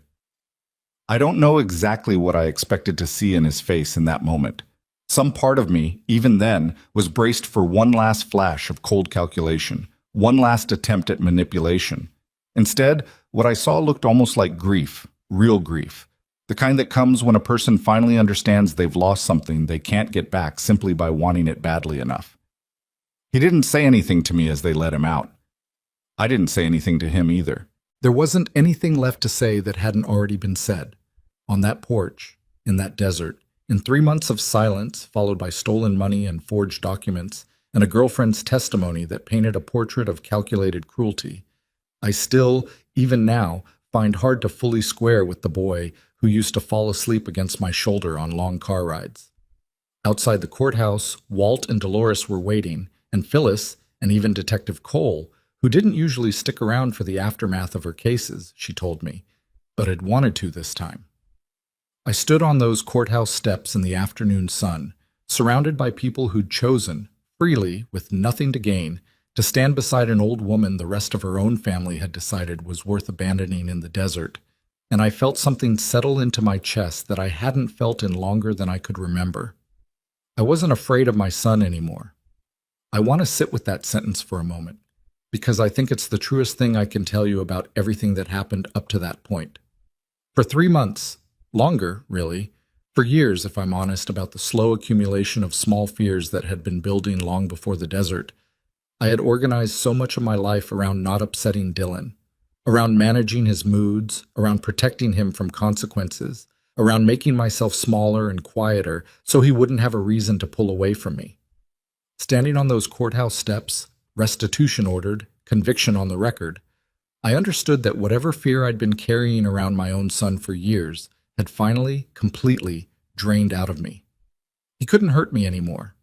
I don't know exactly what I expected to see in his face in that moment. Some part of me, even then, was braced for one last flash of cold calculation, one last attempt at manipulation. Instead, what I saw looked almost like grief, real grief, the kind that comes when a person finally understands they've lost something they can't get back simply by wanting it badly enough. He didn't say anything to me as they let him out. I didn't say anything to him either. There wasn't anything left to say that hadn't already been said. On that porch, in that desert, in 3 months of silence followed by stolen money and forged documents, and a girlfriend's testimony that painted a portrait of calculated cruelty, I still, even now, find hard to fully square with the boy who used to fall asleep against my shoulder on long car rides. Outside the courthouse, Walt and Dolores were waiting, and Phyllis, and even Detective Cole, who didn't usually stick around for the aftermath of her cases, she told me, but had wanted to this time. I stood on those courthouse steps in the afternoon sun, surrounded by people who'd chosen, freely, with nothing to gain, to stand beside an old woman the rest of her own family had decided was worth abandoning in the desert, and I felt something settle into my chest that I hadn't felt in longer than I could remember. I wasn't afraid of my son anymore. I want to sit with that sentence for a moment, because I think it's the truest thing I can tell you about everything that happened up to that point. For 3 months, longer, really, for years if I'm honest about the slow accumulation of small fears that had been building long before the desert, I had organized so much of my life around not upsetting Dylan, around managing his moods, around protecting him from consequences, around making myself smaller and quieter so he wouldn't have a reason to pull away from me. Standing on those courthouse steps, restitution ordered, conviction on the record, I understood that whatever fear I'd been carrying around my own son for years had finally, completely drained out of me. He couldn't hurt me anymore.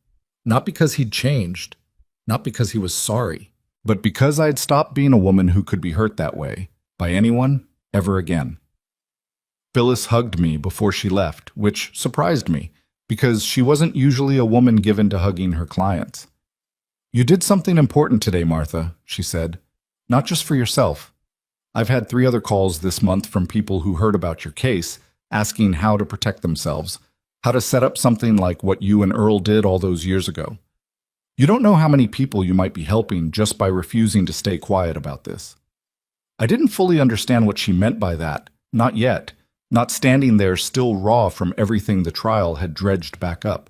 Not because he'd changed, not because he was sorry, but because I'd stopped being a woman who could be hurt that way, by anyone, ever again. Phyllis hugged me before she left, which surprised me, because she wasn't usually a woman given to hugging her clients. "You did something important today, Martha," she said. "Not just for yourself. I've had 3 other calls this month from people who heard about your case, asking how to protect themselves, how to set up something like what you and Earl did all those years ago. You don't know how many people you might be helping just by refusing to stay quiet about this." I didn't fully understand what she meant by that, not yet, not standing there still raw from everything the trial had dredged back up.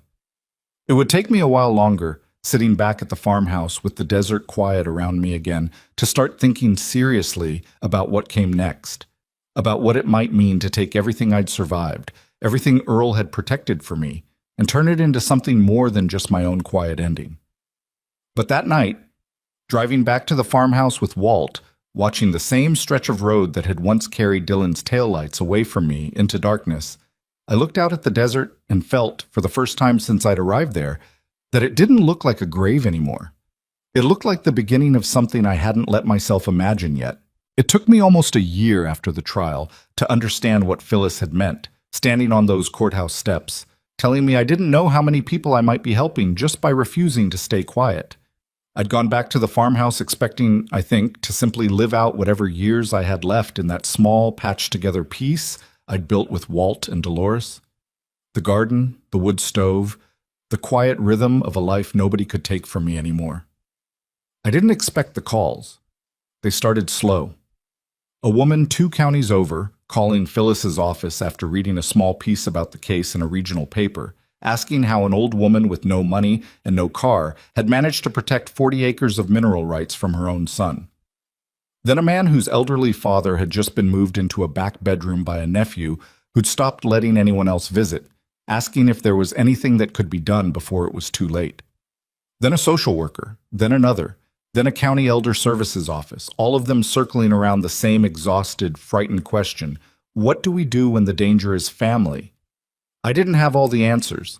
It would take me a while longer, sitting back at the farmhouse with the desert quiet around me again, to start thinking seriously about what came next, about what it might mean to take everything I'd survived, everything Earl had protected for me, and turn it into something more than just my own quiet ending. But that night, driving back to the farmhouse with Walt, watching the same stretch of road that had once carried Dylan's taillights away from me into darkness, I looked out at the desert and felt, for the first time since I'd arrived there, that it didn't look like a grave anymore. It looked like the beginning of something I hadn't let myself imagine yet. It took me almost a year after the trial to understand what Phyllis had meant, standing on those courthouse steps, telling me I didn't know how many people I might be helping just by refusing to stay quiet. I'd gone back to the farmhouse expecting, I think, to simply live out whatever years I had left in that small, patched-together piece I'd built with Walt and Dolores. The garden, the wood stove, the quiet rhythm of a life nobody could take from me anymore. I didn't expect the calls. They started slow. A woman 2 counties over, calling Phyllis's office after reading a small piece about the case in a regional paper, asking how an old woman with no money and no car had managed to protect 40 acres of mineral rights from her own son. Then a man whose elderly father had just been moved into a back bedroom by a nephew who'd stopped letting anyone else visit, asking if there was anything that could be done before it was too late. Then a social worker, then another, then a county elder services office, all of them circling around the same exhausted, frightened question: what do we do when the danger is family? I didn't have all the answers.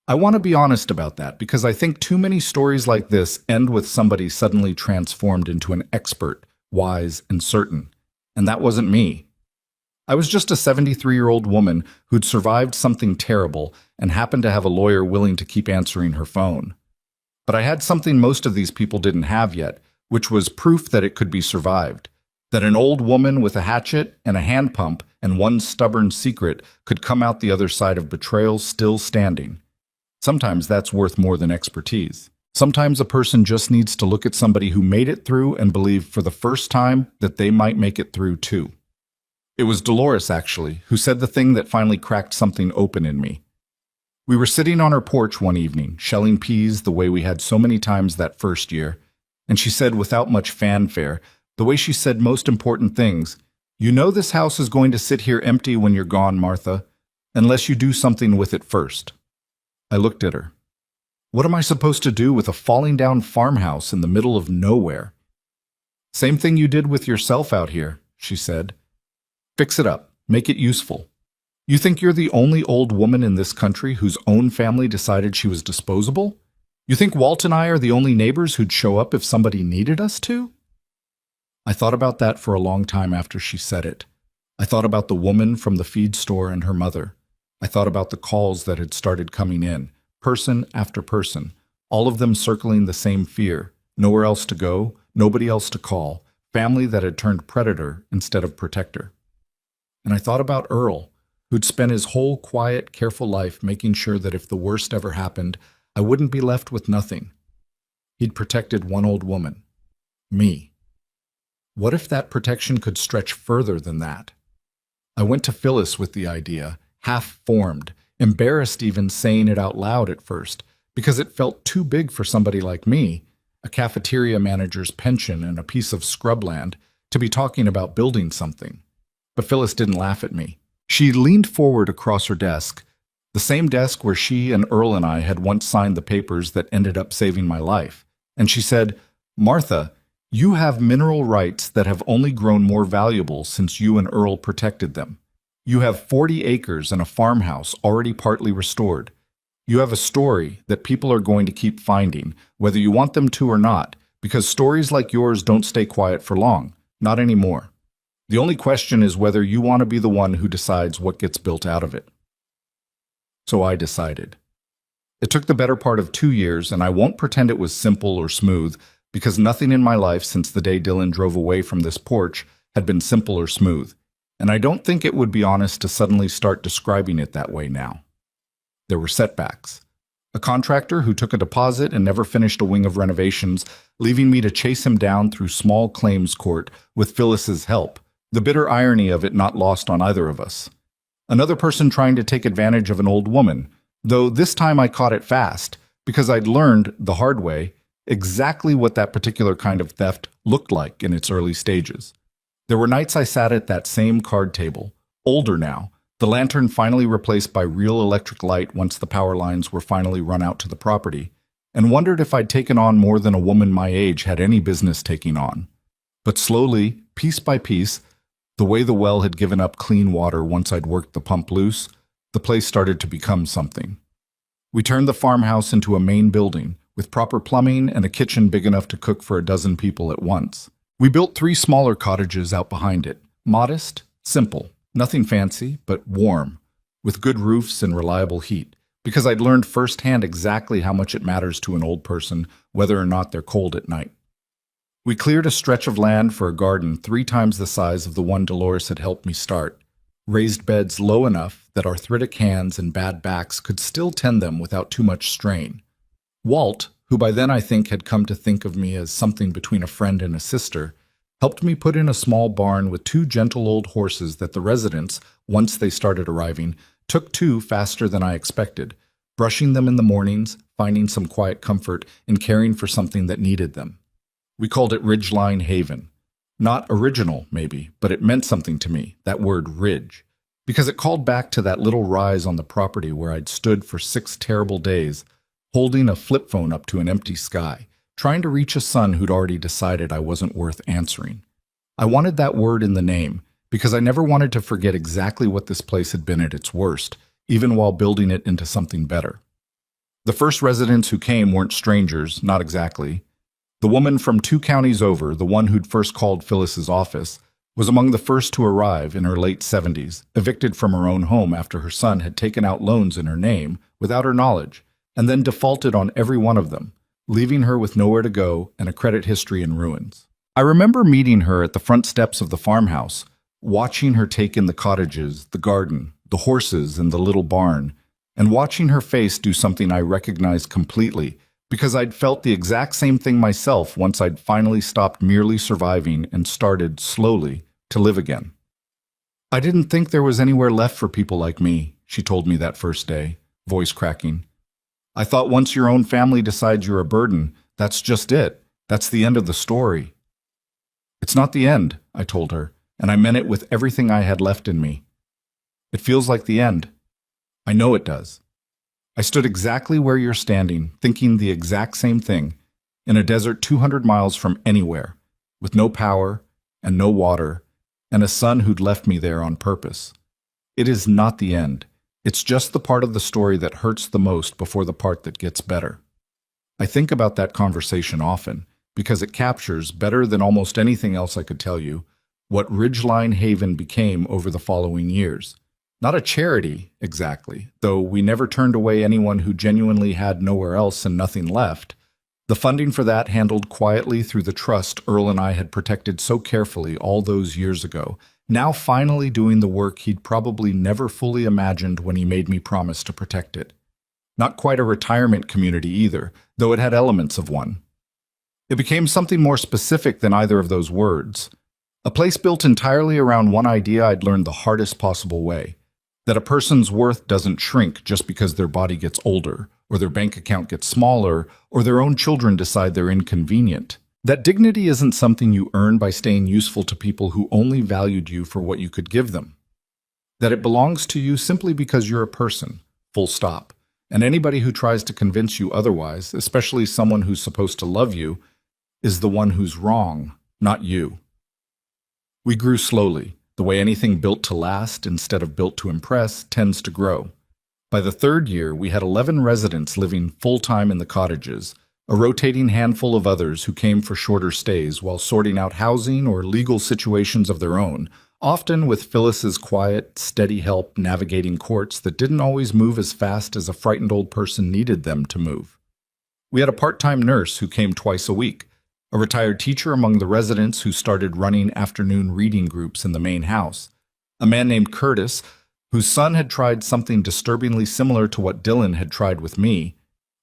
I want to be honest about that because I think too many stories like this end with somebody suddenly transformed into an expert, wise and certain. And that wasn't me. I was just a 73-year-old woman who'd survived something terrible and happened to have a lawyer willing to keep answering her phone. But I had something most of these people didn't have yet, which was proof that it could be survived, that an old woman with a hatchet and a hand pump and one stubborn secret could come out the other side of betrayal still standing. Sometimes that's worth more than expertise. Sometimes a person just needs to look at somebody who made it through and believe for the first time that they might make it through too. It was Dolores, actually, who said the thing that finally cracked something open in me. We were sitting on her porch one evening, shelling peas the way we had so many times that first year, and she said without much fanfare, the way she said most important things, "You know this house is going to sit here empty when you're gone, Martha, unless you do something with it first." I looked at her. What am I supposed to do with a falling down farmhouse in the middle of nowhere? "Same thing you did with yourself out here," she said. "Fix it up. Make it useful. You think you're the only old woman in this country whose own family decided she was disposable? You think Walt and I are the only neighbors who'd show up if somebody needed us to?" I thought about that for a long time after she said it. I thought about the woman from the feed store and her mother. I thought about the calls that had started coming in, person after person, all of them circling the same fear, nowhere else to go, nobody else to call, family that had turned predator instead of protector. And I thought about Earl, who'd spent his whole quiet, careful life making sure that if the worst ever happened, I wouldn't be left with nothing. He'd protected one old woman, me. What if that protection could stretch further than that? I went to Phyllis with the idea, half-formed, embarrassed even saying it out loud at first, because it felt too big for somebody like me, a cafeteria manager's pension and a piece of scrubland, to be talking about building something. But Phyllis didn't laugh at me. She leaned forward across her desk, the same desk where she and Earl and I had once signed the papers that ended up saving my life, and she said, "Martha, you have mineral rights that have only grown more valuable since you and Earl protected them. You have 40 acres and a farmhouse already partly restored. You have a story that people are going to keep finding, whether you want them to or not, because stories like yours don't stay quiet for long, not anymore. The only question is whether you want to be the one who decides what gets built out of it." So I decided. It took the better part of 2 years, and I won't pretend it was simple or smooth, because nothing in my life since the day Dylan drove away from this porch had been simple or smooth, and I don't think it would be honest to suddenly start describing it that way now. There were setbacks. A contractor who took a deposit and never finished a wing of renovations, leaving me to chase him down through small claims court with Phyllis's help, the bitter irony of it not lost on either of us. Another person trying to take advantage of an old woman, though this time I caught it fast, because I'd learned, the hard way, exactly what that particular kind of theft looked like in its early stages. There were nights I sat at that same card table, older now, the lantern finally replaced by real electric light once the power lines were finally run out to the property, and wondered if I'd taken on more than a woman my age had any business taking on. But slowly, piece by piece, the way the well had given up clean water once I'd worked the pump loose, the place started to become something. We turned the farmhouse into a main building, with proper plumbing and a kitchen big enough to cook for a dozen people at once. We built 3 smaller cottages out behind it, modest, simple, nothing fancy, but warm, with good roofs and reliable heat, because I'd learned firsthand exactly how much it matters to an old person whether or not they're cold at night. We cleared a stretch of land for a garden 3 times the size of the one Dolores had helped me start, raised beds low enough that arthritic hands and bad backs could still tend them without too much strain. Walt, who by then I think had come to think of me as something between a friend and a sister, helped me put in a small barn with 2 gentle old horses that the residents, once they started arriving, took to faster than I expected, brushing them in the mornings, finding some quiet comfort, and caring for something that needed them. We called it Ridgeline Haven. Not original, maybe, but it meant something to me, that word ridge, because it called back to that little rise on the property where I'd stood for 6 terrible days, holding a flip phone up to an empty sky, trying to reach a son who'd already decided I wasn't worth answering. I wanted that word in the name, because I never wanted to forget exactly what this place had been at its worst, even while building it into something better. The first residents who came weren't strangers, not exactly. The woman from 2 counties over, the one who'd first called Phyllis's office, was among the first to arrive in her late 70s, evicted from her own home after her son had taken out loans in her name without her knowledge, and then defaulted on every one of them, leaving her with nowhere to go and a credit history in ruins. I remember meeting her at the front steps of the farmhouse, watching her take in the cottages, the garden, the horses, and the little barn, and watching her face do something I recognized completely, because I'd felt the exact same thing myself once I'd finally stopped merely surviving and started, slowly, to live again. I didn't think there was anywhere left for people like me, she told me that first day, voice cracking. I thought once your own family decides you're a burden, that's just it. That's the end of the story. It's not the end, I told her, and I meant it with everything I had left in me. It feels like the end. I know it does. I stood exactly where you're standing, thinking the exact same thing, in a desert 200 miles from anywhere, with no power and no water, and a son who'd left me there on purpose. It is not the end. It's just the part of the story that hurts the most before the part that gets better. I think about that conversation often, because it captures, better than almost anything else I could tell you, what Ridgeline Haven became over the following years. Not a charity, exactly, though we never turned away anyone who genuinely had nowhere else and nothing left. The funding for that handled quietly through the trust Earl and I had protected so carefully all those years ago, now finally doing the work he'd probably never fully imagined when he made me promise to protect it. Not quite a retirement community either, though it had elements of one. It became something more specific than either of those words. A place built entirely around one idea I'd learned the hardest possible way. That a person's worth doesn't shrink just because their body gets older, or their bank account gets smaller, or their own children decide they're inconvenient. That dignity isn't something you earn by staying useful to people who only valued you for what you could give them. That it belongs to you simply because you're a person, full stop. And anybody who tries to convince you otherwise, especially someone who's supposed to love you, is the one who's wrong, not you. We grew slowly. The way anything built to last instead of built to impress tends to grow. By the 3rd year, we had 11 residents living full-time in the cottages, a rotating handful of others who came for shorter stays while sorting out housing or legal situations of their own, often with Phyllis's quiet, steady help navigating courts that didn't always move as fast as a frightened old person needed them to move. We had a part-time nurse who came twice a week, a retired teacher among the residents who started running afternoon reading groups in the main house, a man named Curtis, whose son had tried something disturbingly similar to what Dylan had tried with me,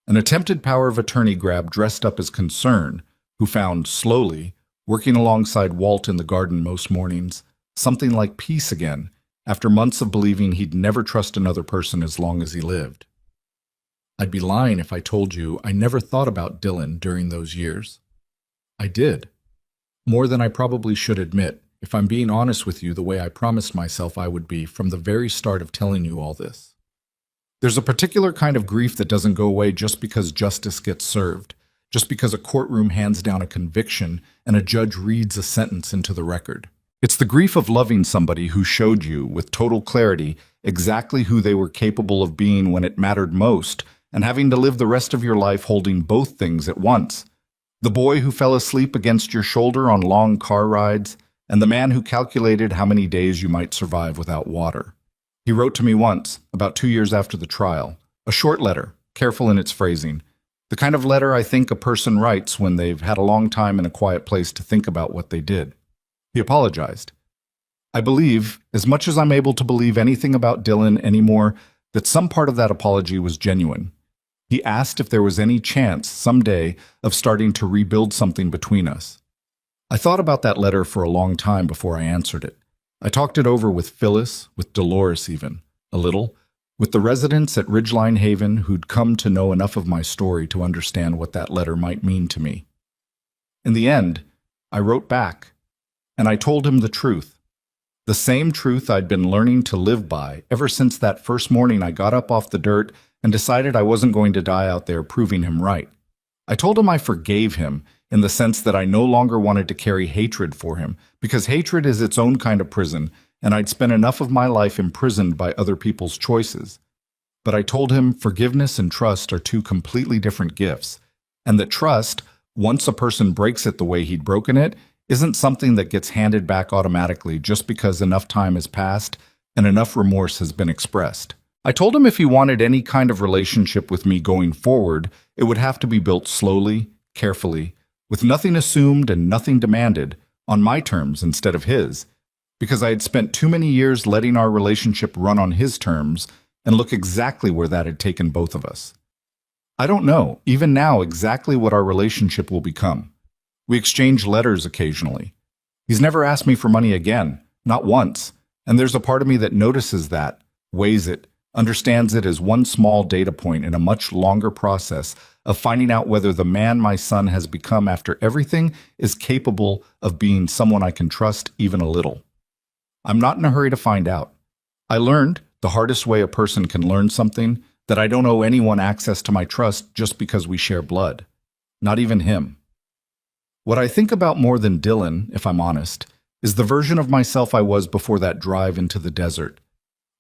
an attempted power of attorney grab dressed up as concern, who found, slowly, working alongside Walt in the garden most mornings, something like peace again, after months of believing he'd never trust another person as long as he lived. I'd be lying if I told you I never thought about Dylan during those years. I did. More than I probably should admit, if I'm being honest with you the way I promised myself I would be from the very start of telling you all this. There's a particular kind of grief that doesn't go away just because justice gets served, just because a courtroom hands down a conviction and a judge reads a sentence into the record. It's the grief of loving somebody who showed you, with total clarity, exactly who they were capable of being when it mattered most, and having to live the rest of your life holding both things at once. The boy who fell asleep against your shoulder on long car rides, and the man who calculated how many days you might survive without water. He wrote to me once, about 2 years after the trial, a short letter, careful in its phrasing, the kind of letter I think a person writes when they've had a long time in a quiet place to think about what they did. He apologized. I believe, as much as I'm able to believe anything about Dylan anymore, that some part of that apology was genuine. He asked if there was any chance, someday, of starting to rebuild something between us. I thought about that letter for a long time before I answered it. I talked it over with Phyllis, with Dolores even, a little, with the residents at Ridgeline Haven who'd come to know enough of my story to understand what that letter might mean to me. In the end, I wrote back, and I told him the truth. The same truth I'd been learning to live by ever since that first morning I got up off the dirt and decided I wasn't going to die out there proving him right. I told him I forgave him in the sense that I no longer wanted to carry hatred for him, because hatred is its own kind of prison, and I'd spent enough of my life imprisoned by other people's choices. But I told him forgiveness and trust are two completely different gifts, and that trust, once a person breaks it the way he'd broken it, isn't something that gets handed back automatically just because enough time has passed and enough remorse has been expressed. I told him if he wanted any kind of relationship with me going forward, it would have to be built slowly, carefully, with nothing assumed and nothing demanded, on my terms instead of his, because I had spent too many years letting our relationship run on his terms and look exactly where that had taken both of us. I don't know, even now, exactly what our relationship will become. We exchange letters occasionally. He's never asked me for money again, not once, and there's a part of me that notices that, weighs it, understands it as one small data point in a much longer process of finding out whether the man my son has become after everything is capable of being someone I can trust even a little. I'm not in a hurry to find out. I learned, the hardest way a person can learn something, that I don't owe anyone access to my trust just because we share blood. Not even him. What I think about more than Dylan, if I'm honest, is the version of myself I was before that drive into the desert.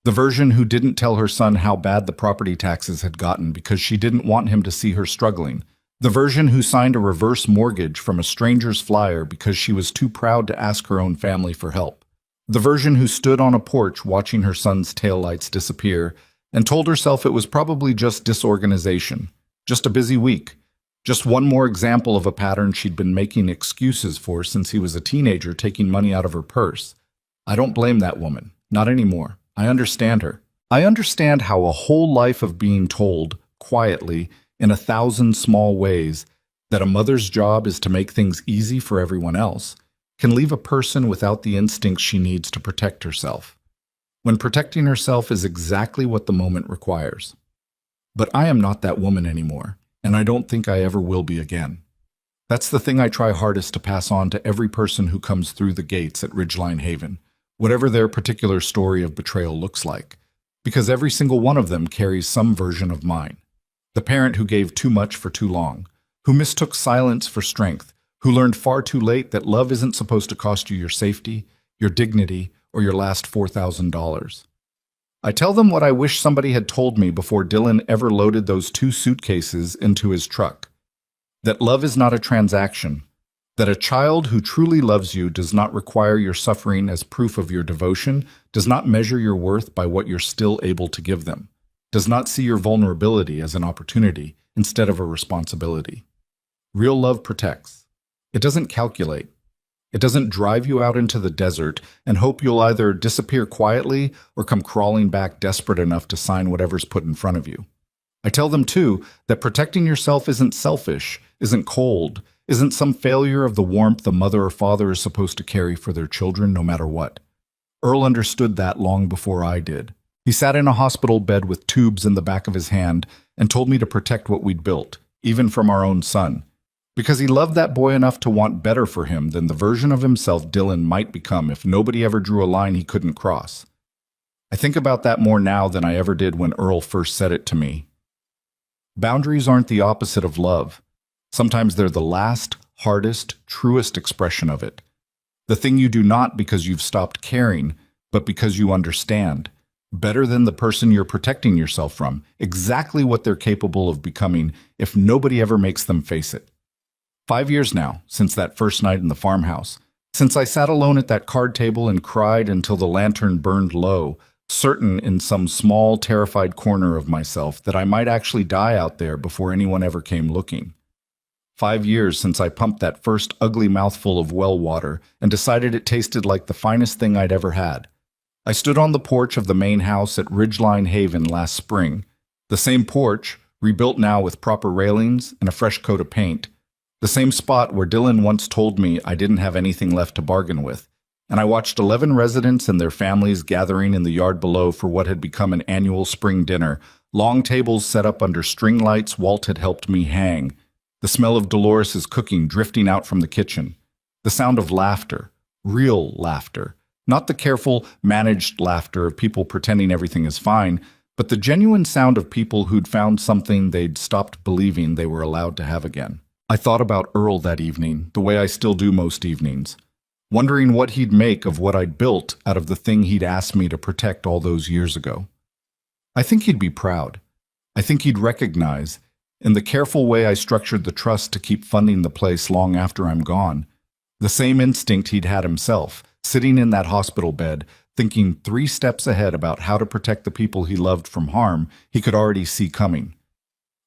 The version who didn't tell her son how bad the property taxes had gotten because she didn't want him to see her struggling. The version who signed a reverse mortgage from a stranger's flyer because she was too proud to ask her own family for help. The version who stood on a porch watching her son's taillights disappear and told herself it was probably just disorganization, just a busy week, just one more example of a pattern she'd been making excuses for since he was a teenager taking money out of her purse. I don't blame that woman, not anymore. I understand her. I understand how a whole life of being told, quietly, in 1,000 small ways, that a mother's job is to make things easy for everyone else, can leave a person without the instincts she needs to protect herself, when protecting herself is exactly what the moment requires. But I am not that woman anymore, and I don't think I ever will be again. That's the thing I try hardest to pass on to every person who comes through the gates at Ridgeline Haven, whatever their particular story of betrayal looks like, because every single one of them carries some version of mine. The parent who gave too much for too long, who mistook silence for strength, who learned far too late that love isn't supposed to cost you your safety, your dignity, or your last $4,000. I tell them what I wish somebody had told me before Dylan ever loaded those 2 suitcases into his truck. That love is not a transaction. That a child who truly loves you does not require your suffering as proof of your devotion, does not measure your worth by what you're still able to give them, does not see your vulnerability as an opportunity instead of a responsibility. Real love protects. It doesn't calculate. It doesn't drive you out into the desert and hope you'll either disappear quietly or come crawling back desperate enough to sign whatever's put in front of you. I tell them, too, that protecting yourself isn't selfish, isn't cold, isn't some failure of the warmth a mother or father is supposed to carry for their children no matter what. Earl understood that long before I did. He sat in a hospital bed with tubes in the back of his hand and told me to protect what we'd built, even from our own son, because he loved that boy enough to want better for him than the version of himself Dylan might become if nobody ever drew a line he couldn't cross. I think about that more now than I ever did when Earl first said it to me. Boundaries aren't the opposite of love. Sometimes they're the last, hardest, truest expression of it. The thing you do not because you've stopped caring, but because you understand. Better than the person you're protecting yourself from, exactly what they're capable of becoming if nobody ever makes them face it. 5 years now, since that first night in the farmhouse, since I sat alone at that card table and cried until the lantern burned low, certain in some small, terrified corner of myself that I might actually die out there before anyone ever came looking. 5 years since I pumped that first ugly mouthful of well water and decided it tasted like the finest thing I'd ever had. I stood on the porch of the main house at Ridgeline Haven last spring. The same porch, rebuilt now with proper railings and a fresh coat of paint. The same spot where Dylan once told me I didn't have anything left to bargain with. And I watched 11 residents and their families gathering in the yard below for what had become an annual spring dinner. Long tables set up under string lights Walt had helped me hang. The smell of Dolores's cooking drifting out from the kitchen. The sound of laughter. Real laughter. Not the careful, managed laughter of people pretending everything is fine, but the genuine sound of people who'd found something they'd stopped believing they were allowed to have again. I thought about Earl that evening, the way I still do most evenings, wondering what he'd make of what I'd built out of the thing he'd asked me to protect all those years ago. I think he'd be proud. I think he'd recognize, in the careful way I structured the trust to keep funding the place long after I'm gone, the same instinct he'd had himself, sitting in that hospital bed, thinking 3 steps ahead about how to protect the people he loved from harm he could already see coming.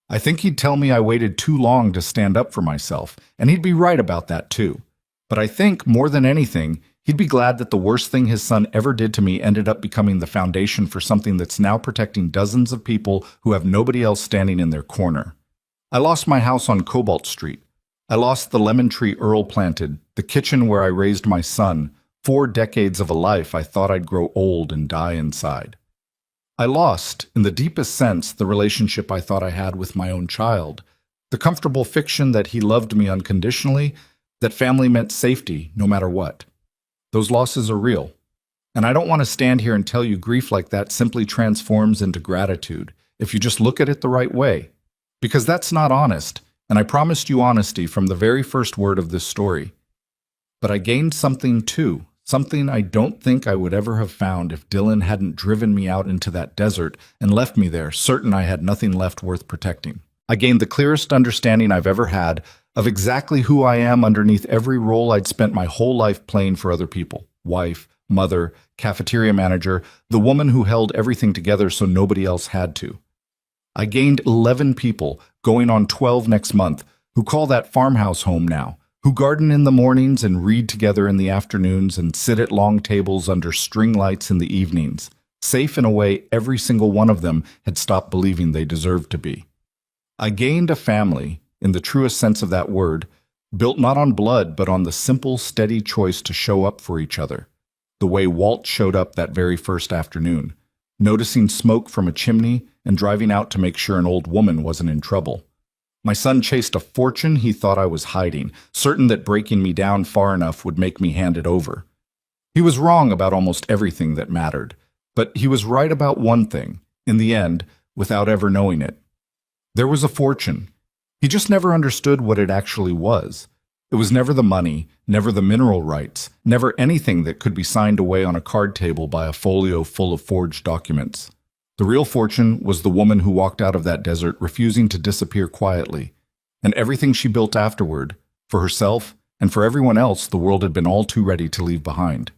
I think he'd tell me I waited too long to stand up for myself, and he'd be right about that too. But I think, more than anything, he'd be glad that the worst thing his son ever did to me ended up becoming the foundation for something that's now protecting dozens of people who have nobody else standing in their corner. I lost my house on Cobalt Street. I lost the lemon tree Earl planted, the kitchen where I raised my son, 4 decades of a life I thought I'd grow old and die inside. I lost, in the deepest sense, the relationship I thought I had with my own child, the comfortable fiction that he loved me unconditionally, that family meant safety no matter what. Those losses are real. And I don't want to stand here and tell you grief like that simply transforms into gratitude if you just look at it the right way. Because that's not honest, and I promised you honesty from the very first word of this story. But I gained something too. Something I don't think I would ever have found if Dylan hadn't driven me out into that desert and left me there, certain I had nothing left worth protecting. I gained the clearest understanding I've ever had of exactly who I am underneath every role I'd spent my whole life playing for other people. Wife, mother, cafeteria manager, the woman who held everything together so nobody else had to. I gained 11 people, going on 12 next month, who call that farmhouse home now, who garden in the mornings and read together in the afternoons and sit at long tables under string lights in the evenings, safe in a way every single one of them had stopped believing they deserved to be. I gained a family, in the truest sense of that word, built not on blood but on the simple, steady choice to show up for each other, the way Walt showed up that very first afternoon, noticing smoke from a chimney and driving out to make sure an old woman wasn't in trouble. My son chased a fortune he thought I was hiding, certain that breaking me down far enough would make me hand it over. He was wrong about almost everything that mattered, but he was right about one thing, in the end, without ever knowing it. There was a fortune. He just never understood what it actually was. It was never the money, never the mineral rights, never anything that could be signed away on a card table by a folio full of forged documents. The real fortune was the woman who walked out of that desert refusing to disappear quietly, and everything she built afterward, for herself and for everyone else the world had been all too ready to leave behind.